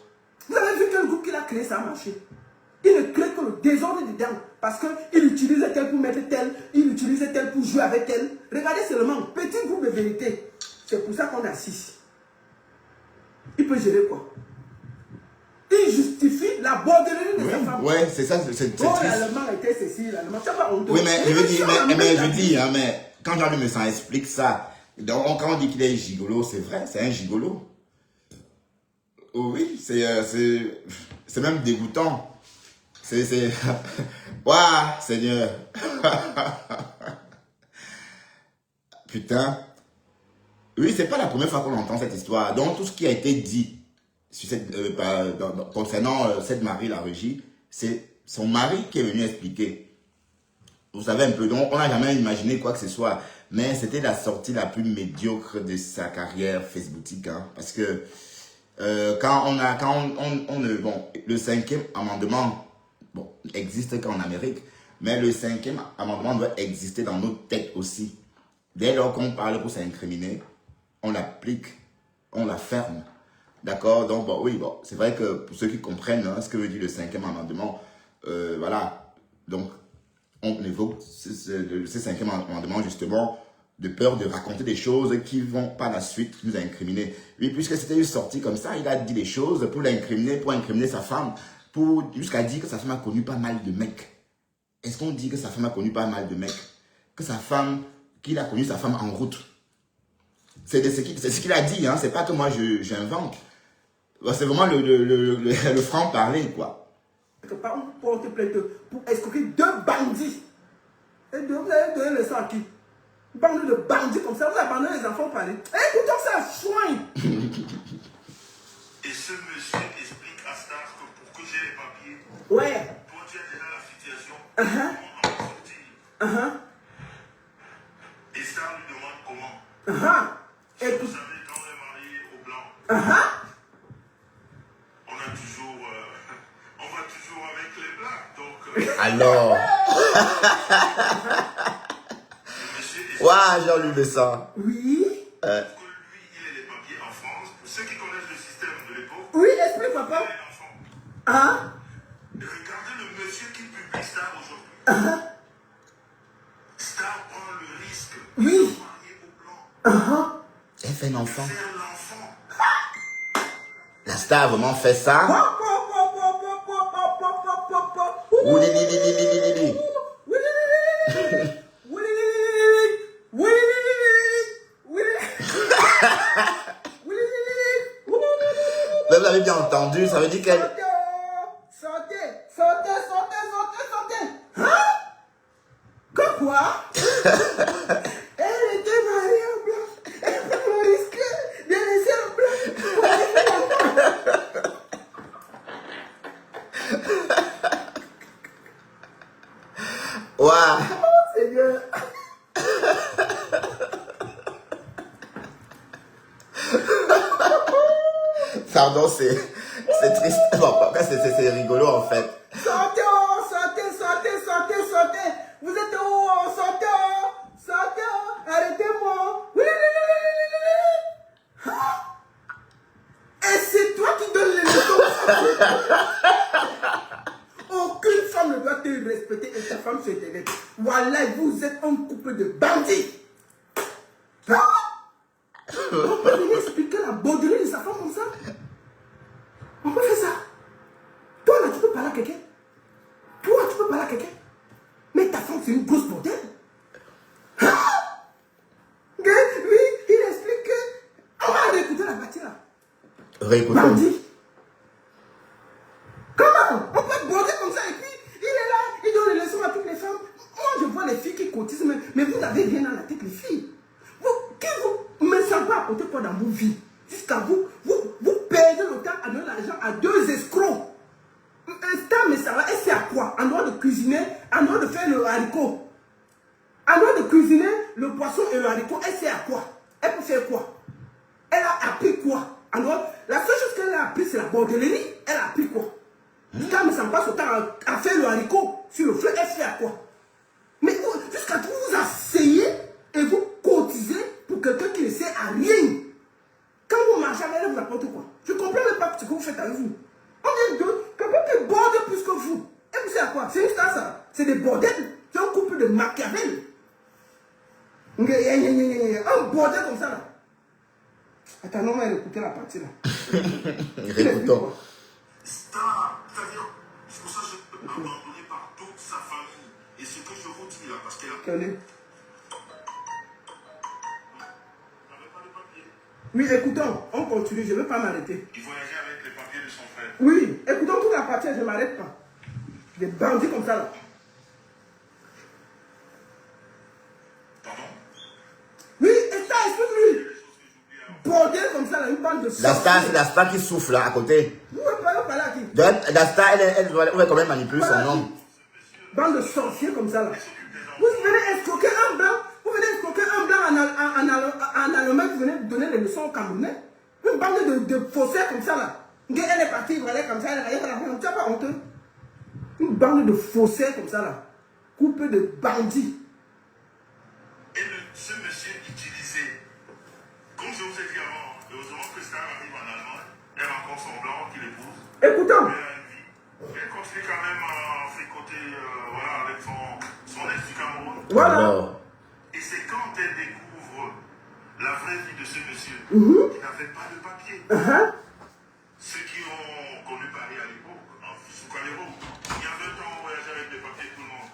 Vous avez vu quel groupe qu'il a créé, ça a marché. Il ne crée que le désordre dedans. Parce qu'il utilise tel pour mettre tel, il utilise tel pour jouer avec tel. Regardez seulement, petit groupe de vérité. C'est pour ça qu'on a 6. Il peut gérer quoi? Il justifie la bordellerie de sa femme. Oui, c'est ça, c'est Oh, triste. l'allemand était ceci, l'allemand. Tu n'as pas honte. Oui, mais je veux dire, mais je dis. dis, hein, mais quand Jean-Luc Messan explique ça, donc, quand on dit qu'il est gigolo, c'est vrai, c'est un gigolo. Oui, c'est même dégoûtant. C'est... Waouh, Seigneur. Putain. Oui, c'est pas la première fois qu'on entend cette histoire. Donc, tout ce qui a été dit sur cette, concernant cette Marie, la régie, c'est son mari qui est venu expliquer. Vous savez un peu, donc on n'a jamais imaginé quoi que ce soit. Mais c'était la sortie la plus médiocre de sa carrière facebookique. Hein, parce que bon, le 5e amendement, bon, existe qu'en Amérique, mais le 5e amendement doit exister dans notre tête aussi. Dès lors qu'on parle pour s'incriminer, on l'applique, on la ferme. D'accord? Donc, bon, oui, bon, c'est vrai que pour ceux qui comprennent hein, ce que veut dire le 5e amendement, voilà. Donc, on évoque ce 5e amendement, justement, de peur de raconter des choses qui vont par la suite nous incriminer. Oui, puisque c'était une sortie comme ça, il a dit des choses pour l'incriminer, pour incriminer sa femme, jusqu'à dire que sa femme a connu pas mal de mecs. Est-ce qu'on dit que sa femme a connu pas mal de mecs? Que sa femme, qu'il a connu sa femme en route? C'est ce qu'il a dit, hein, c'est pas que moi j'invente. C'est vraiment le franc-parler, quoi. On porte plainte pour escroquer deux bandits. Et vous avez donné le sang à qui? Bande de bandits comme ça, vous abandonnez les enfants parler. Écoutons ça, soigne. Et ce monsieur explique à Star que pour que j'ai les papiers, Ouais. toi tu as déjà la situation, Uh-huh. on va sortir. Et Star lui demande comment. Vous Écoute. savez, quand on est marié au blanc, on a toujours, on va toujours avec les blancs. Donc, Alors. le monsieur explique Waouh, Jean-Luc Messan. Oui. que lui, il a les papiers en France. Pour ceux qui connaissent le système de l'époque, Oui, explique, il papa. a un enfant. Hein? Regardez le monsieur qui publie Star aujourd'hui. Star prend le risque de Oui. se marier au blanc, Elle fait un enfant. faire l'enfant. La star a vraiment fait ça. Ouli, li, li, li, li, li, li, li. Vous avez bien entendu, ça veut dire qu'elle... Sortez. Hein? Quoi? Elle était mariée au blanc. Elle prend le risque de laisser le blanc. Waouh. Oh Seigneur. Pardon, c'est triste. Bon, c'est rigolo en fait. Sortez. Vous êtes où? Sortez. Arrêtez-moi. Oui. Voilà, vous êtes un couple de bandits. Hein? On peut venir expliquer la bordelée de sa femme comme ça? On peut faire ça. Toi, là, tu peux parler à quelqu'un? Toi, tu peux parler à quelqu'un? Mais ta femme, c'est une grosse bordelle. Hein? Oui, il explique que... On va aller écouter la partie là. Réécoutons. Bandit. Comment? On peut border comme ça et puis il est là, il donne les leçons à toutes les femmes. Moi, je vois les filles qui cotisent, mais vous n'avez rien dans la tête, les filles. Vous ne savez pas apporter quoi dans vos vies. Jusqu'à vous perdez le temps à donner l'argent à deux escrocs. Un temps, mais ça va, et c'est à quoi? En droit de cuisiner, en droit de faire le haricot. En droit de cuisiner le poisson et le haricot, elle sait à quoi? Elle peut faire quoi? Elle a appris quoi? Alors, la seule chose qu'elle a appris, c'est la bordellerie. Elle a appris quoi? Quand ça passe au temps à faire le haricot sur le feu, elle fait à quoi? Mais jusqu'à vous vous asseyez et vous cotisez pour quelqu'un qui ne sait à rien. Quand vous marchez avec elle, vous apportez quoi? Je ne comprends même pas ce que vous faites avec vous. On dit quelqu'un qui borde plus que vous. Et vous savez à quoi? C'est une star, ça. C'est des bordels. C'est un couple de Machiavel. Un bordel comme ça là. Attends, non, on va écouter la partie là. Réécoutons. Star, c'est-à-dire, c'est pour ça que je peux abandonner par toute sa famille. Et ce que je vous dis là, parce qu'elle a... Quel est? n'avait pas de papier. Oui, écoutons, on continue, je ne veux pas m'arrêter. Il voyageait avec les papiers de son frère. Oui, écoutons toute la partie, je ne m'arrête pas. Des bandits comme ça là. Pardon? Oui, et ça, explique-lui. Bordel comme ça là, une bande de La star, sorciers. c'est la star qui souffle là, à côté. Vous ne pouvez pas parler à qui? Donc, la star, elle doit quand même manipuler son nom. Bande de sorciers comme ça là. Vous venez escroquer un blanc, vous venez escroquer un blanc en allemand, vous venez donner des leçons aux Camerounais. Une bande de faussaires comme ça là. Elle est partie, voilà comme ça, elle est partie, tu n'as pas honteux. Une bande de faussaires comme ça là. Couple de bandits. Et ce monsieur utilisait, comme je vous ai dit avant, heureusement que Star arrive en Allemagne, elle rencontre son blanc qui l'épouse. Écoutons. Elle a une vie. Elle continue quand même à fricoter voilà, avec son ex du Cameroun. Voilà. Alors, Et c'est quand elle découvre la vraie vie de ce monsieur qui n'avait pas de papier. Ceux qui ont connu Paris à l'époque, sous Calero, il y avait un temps où on voyageait avec des papiers tout le monde.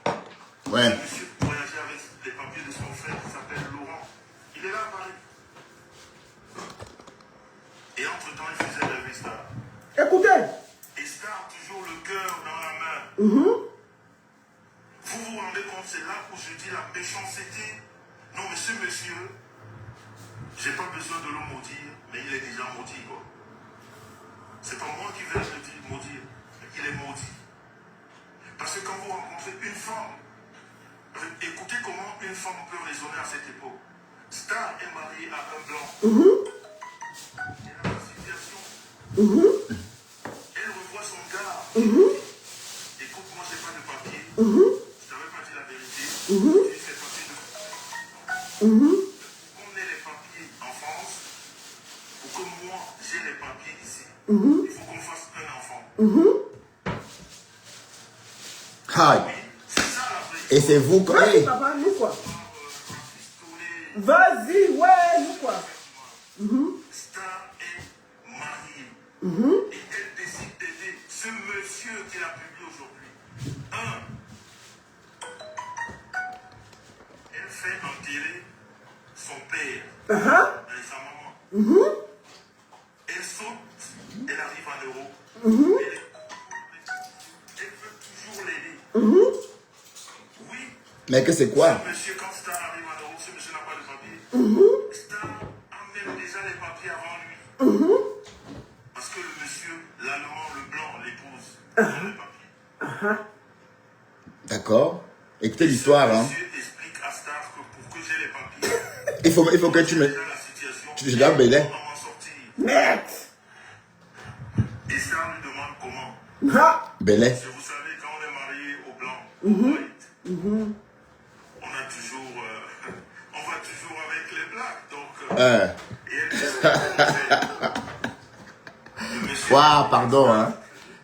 ouais. Ce monsieur voyageait avec les papiers de son frère qui s'appelle Laurent. Il est là à Paris. Et entre-temps, il faisait rêver Star. Écoutez. Et Star, toujours le cœur dans la main. Vous vous rendez compte, c'est là où je dis la méchanceté. Non, mais ce monsieur, j'ai pas besoin de le maudire, mais il est déjà maudit, quoi. C'est pas moi qui vais le dire maudire, mais il est maudit. Parce que quand vous rencontrez une femme, écoutez comment une femme peut raisonner à cette époque. Star est mariée à un blanc. Elle a la situation. Elle revoit son gars. Écoute, moi j'ai pas de papier. Je t'avais pas dit la vérité. J'ai fait papier de... On ait les papiers en France pour que moi j'ai les papiers ici. Il faut qu'on fasse un enfant. Aïe. Oui, c'est ça la vraie. Et c'est vous, quoi. Vas-y, Hey. papa, nous quoi? Pistolet. Vas-y, ouais, nous quoi? Star est mariée. Et elle décide d'aider ce monsieur qu'elle a publié aujourd'hui. Elle fait enterrer son père et sa maman. Elle saute, elle arrive en Europe. Elle veut toujours l'aider. Oui, Mais que c'est quoi? ce monsieur, quand Star arrive en Europe, ce monsieur n'a pas de papier. Star a même déjà les papiers avant lui. Parce que le monsieur, l'allemand, le blanc, l'épouse, il a les papiers. D'accord. Écoutez l'histoire, Ce hein. monsieur explique à Star que pour que j'ai les papiers, Il faut que tu me... déjà la situation, Je dois bêler. on va m'en sortir. Merde. Et Star lui demande comment. Belay. Parce que vous savez, quand on est marié au blanc, au white, on a toujours, on va toujours avec les blacks. Donc, et elle dit, le monsieur, Waouh, pardon, hein.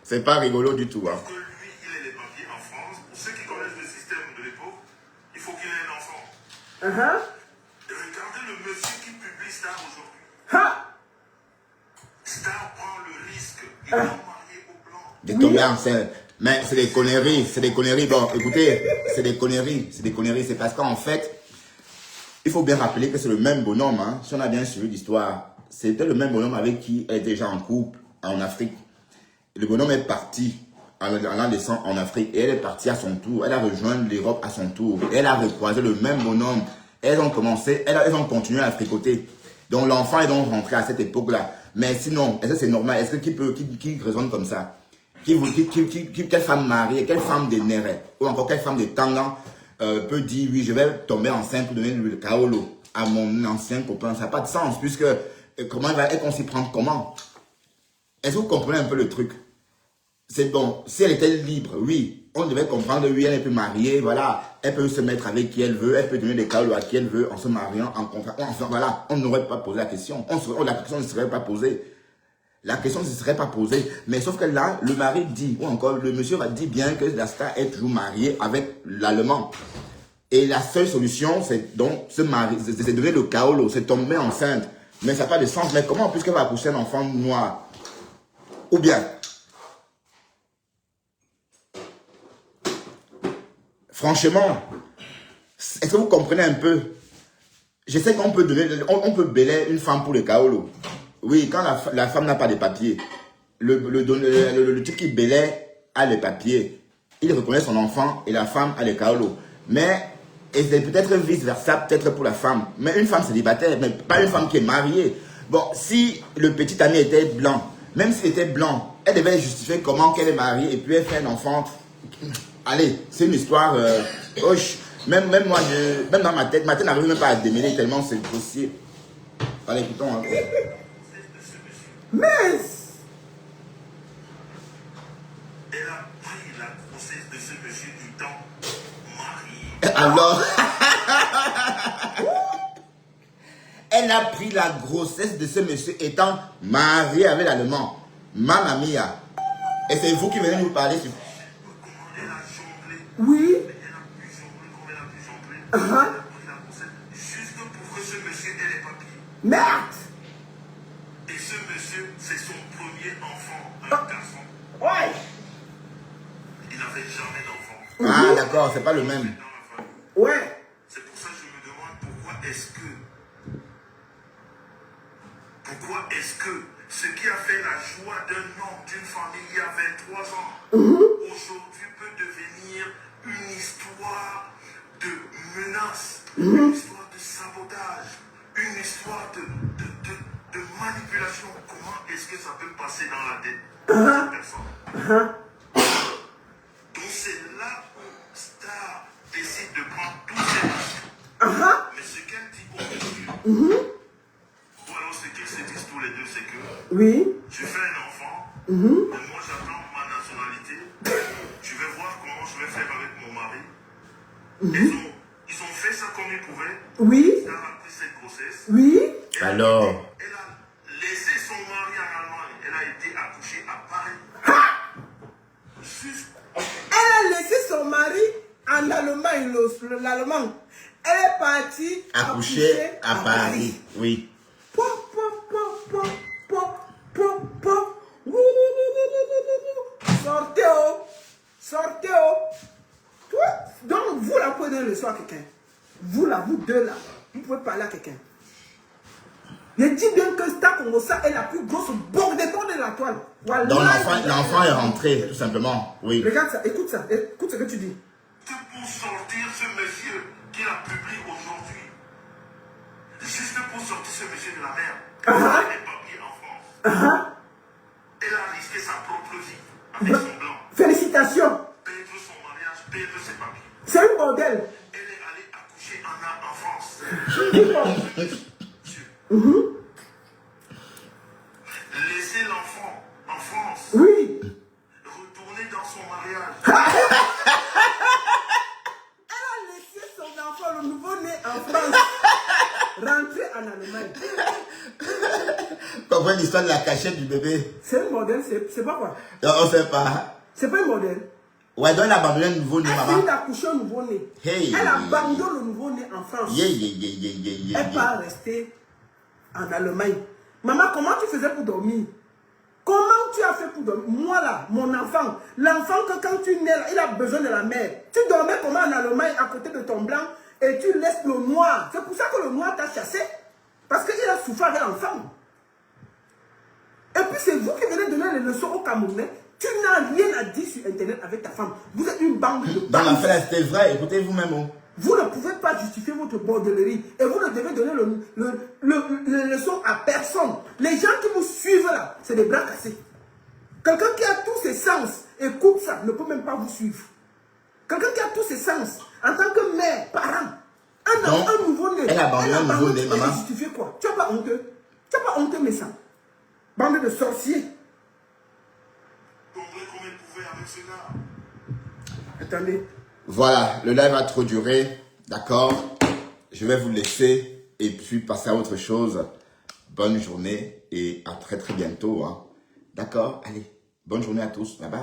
C'est pas rigolo du tout, hein. pour que lui, il ait les papiers en France. Pour ceux qui connaissent le système de l'époque, Regardez le monsieur qui publie Star aujourd'hui. Star prend le risque, il est marié au blanc. De tomber enceinte. Mais c'est des conneries, c'est des conneries. Bon, écoutez, c'est des conneries, c'est des conneries. C'est parce qu'en fait, il faut bien rappeler que c'est le même bonhomme, hein. Si on a bien suivi l'histoire, c'était le même bonhomme avec qui elle était déjà en couple en Afrique. Le bonhomme est parti en descendant en Afrique et elle est partie à son tour. Elle a rejoint l'Europe à son tour. Elle a recroisé le même bonhomme. Elles ont commencé, elles ont continué à fricoter. Donc l'enfant est donc rentré à cette époque-là. Mais sinon, est-ce que c'est normal? Est-ce que qui raisonne comme ça? Quelle femme mariée, quelle femme de Néré, ou encore quelle femme de Tangan peut dire oui, je vais tomber enceinte pour donner le kaolo à mon ancien copain? Ça n'a pas de sens, puisque comment elle qu'on s'y prend comment? Est-ce que vous comprenez un peu le truc? C'est bon, si elle était libre, oui, on devait comprendre, oui, elle peut marier, voilà, elle peut se mettre avec qui elle veut, elle peut donner des kaolo à qui elle veut en se mariant, en contrat, voilà, on n'aurait pas posé la question, la question ne serait pas posée. La question ne se serait pas posée. Mais sauf que là, le mari dit, ou encore le monsieur va dire bien que la star est toujours mariée avec l'allemand. Et la seule solution, c'est donc se marier, c'est donner le kaolo, c'est tomber enceinte. Mais ça n'a pas de sens. Mais comment, puisqu'elle va accoucher un enfant noir? Ou bien, franchement, est-ce que vous comprenez un peu? Je sais qu'on peut donner, on peut bêler une femme pour le kaolo. Oui, quand la femme n'a pas de papiers, le type qui bêlait a les papiers. Il reconnaît son enfant et la femme a les kaolo. Mais, et c'est peut-être vice-versa, peut-être pour la femme. Mais une femme célibataire, mais pas une femme qui est mariée. Bon, si le petit ami était blanc, même s'il était blanc, elle devait justifier comment qu'elle est mariée et puis elle fait un enfant. Allez, c'est une histoire. Même moi, même dans ma tête n'arrive même pas à démêler tellement c'est possible. Allez, écoutons un peu. Mais Elle a pris la grossesse de ce monsieur étant marié. Alors, elle a pris la grossesse de ce monsieur étant marié avec l'allemand. Mamma mia. Et c'est vous qui venez nous parler sur... Comment elle a jonglé. oui. Elle a pu jongler comme elle a pu jongler. Elle a pris la grossesse juste pour que ce monsieur ait les papiers. Merde. Et ce monsieur, c'est son premier enfant, un garçon. Ouais. Il n'avait jamais d'enfant. Ah d'accord, c'est pas le même. Dans la famille. Ouais. C'est pour ça que je me demande pourquoi est-ce que ce qui a fait la joie d'un homme, d'une famille il y a 23 ans, aujourd'hui peut devenir une histoire de menace, une histoire de sabotage, une histoire de manipulation. Comment est-ce que ça peut passer dans la tête de cette personne? Donc c'est là où Star décide de prendre tous ses risques. Mais ce qu'elle dit au monsieur, ou alors ce qu'ils se disent tous les deux, c'est que Oui. tu fais un enfant, et moi j'attends ma nationalité, je vais voir comment je vais faire avec mon mari. Ils ont fait ça comme ils pouvaient. Oui. Star a pris cette grossesse. Oui. Alors, Elle a laissé son mari en Allemagne. Elle a été accouchée à Paris. Juste. Elle a laissé son mari en Allemagne, l'Allemand. Elle est partie accouché à Paris. Oui. Pop, pop, pop, pop, pop, pop, pop. Sortez, oh. Sortez, oh. Donc, vous là, pouvez donner le soir à quelqu'un. Vous là, vous deux là, vous pouvez parler à quelqu'un. Je dis bien que Star Congo, ça est la plus grosse bombe de la toile. Voilà. Donc l'enfant est rentré, tout simplement. Oui. Regarde ça, écoute ce que tu dis. Que pour sortir ce monsieur qui a publié aujourd'hui, juste pour sortir ce monsieur de la mer, avec des papiers en France, elle a risqué sa propre vie avec son blanc. Félicitations. Perdre son mariage, perdre ses papiers. C'est un modèle. Elle est allée accoucher en France. Laisser l'enfant en France. Oui. Retourner dans son mariage. Elle a laissé son enfant, le nouveau-né, en France. Rentrer en Allemagne. Comprenez l'histoire de la cachette du bébé? C'est un modèle, c'est pas quoi? Non, on ne sait pas. C'est pas un modèle. Ouais, donc elle a abandonné le nouveau-né, Elle maman. finit d'accoucher au nouveau-né. Hey. Elle abandonne le nouveau-né en France. Elle part rester en Allemagne. Maman, comment tu faisais pour dormir? Comment tu as fait pour dormir? Moi là, mon enfant, l'enfant que quand tu nais, là, il a besoin de la mère. Tu dormais comment en Allemagne à côté de ton blanc et tu laisses le noir. C'est pour ça que le noir t'a chassé. Parce qu'il a souffert avec l'enfant. Et puis c'est vous qui venez donner les leçons aux Camerounais. Tu n'as rien à dire sur Internet avec ta femme. Vous êtes une bande de... Dans l'affaire, c'était vrai. Écoutez vous-même. Vous ne pouvez pas justifier votre bordellerie et vous ne devez donner les leçons à personne. Les gens qui vous suivent là, c'est des bras cassés. Quelqu'un qui a tous ses sens et coupe ça ne peut même pas vous suivre. Quelqu'un qui a tous ses sens, en tant que mère, parent, un nouveau-né. Elle a abandonné un nouveau-né, maman. Justifier quoi? Tu n'as pas honteux? Tu n'as pas honteux, mais ça. Bande de sorciers. Comprends comment il pouvait avec cela. Attendez. Voilà, le live a trop duré. D'accord. Je vais vous laisser et puis passer à autre chose. Bonne journée et à très très bientôt. Hein. D'accord. Allez, bonne journée à tous. Bye bye.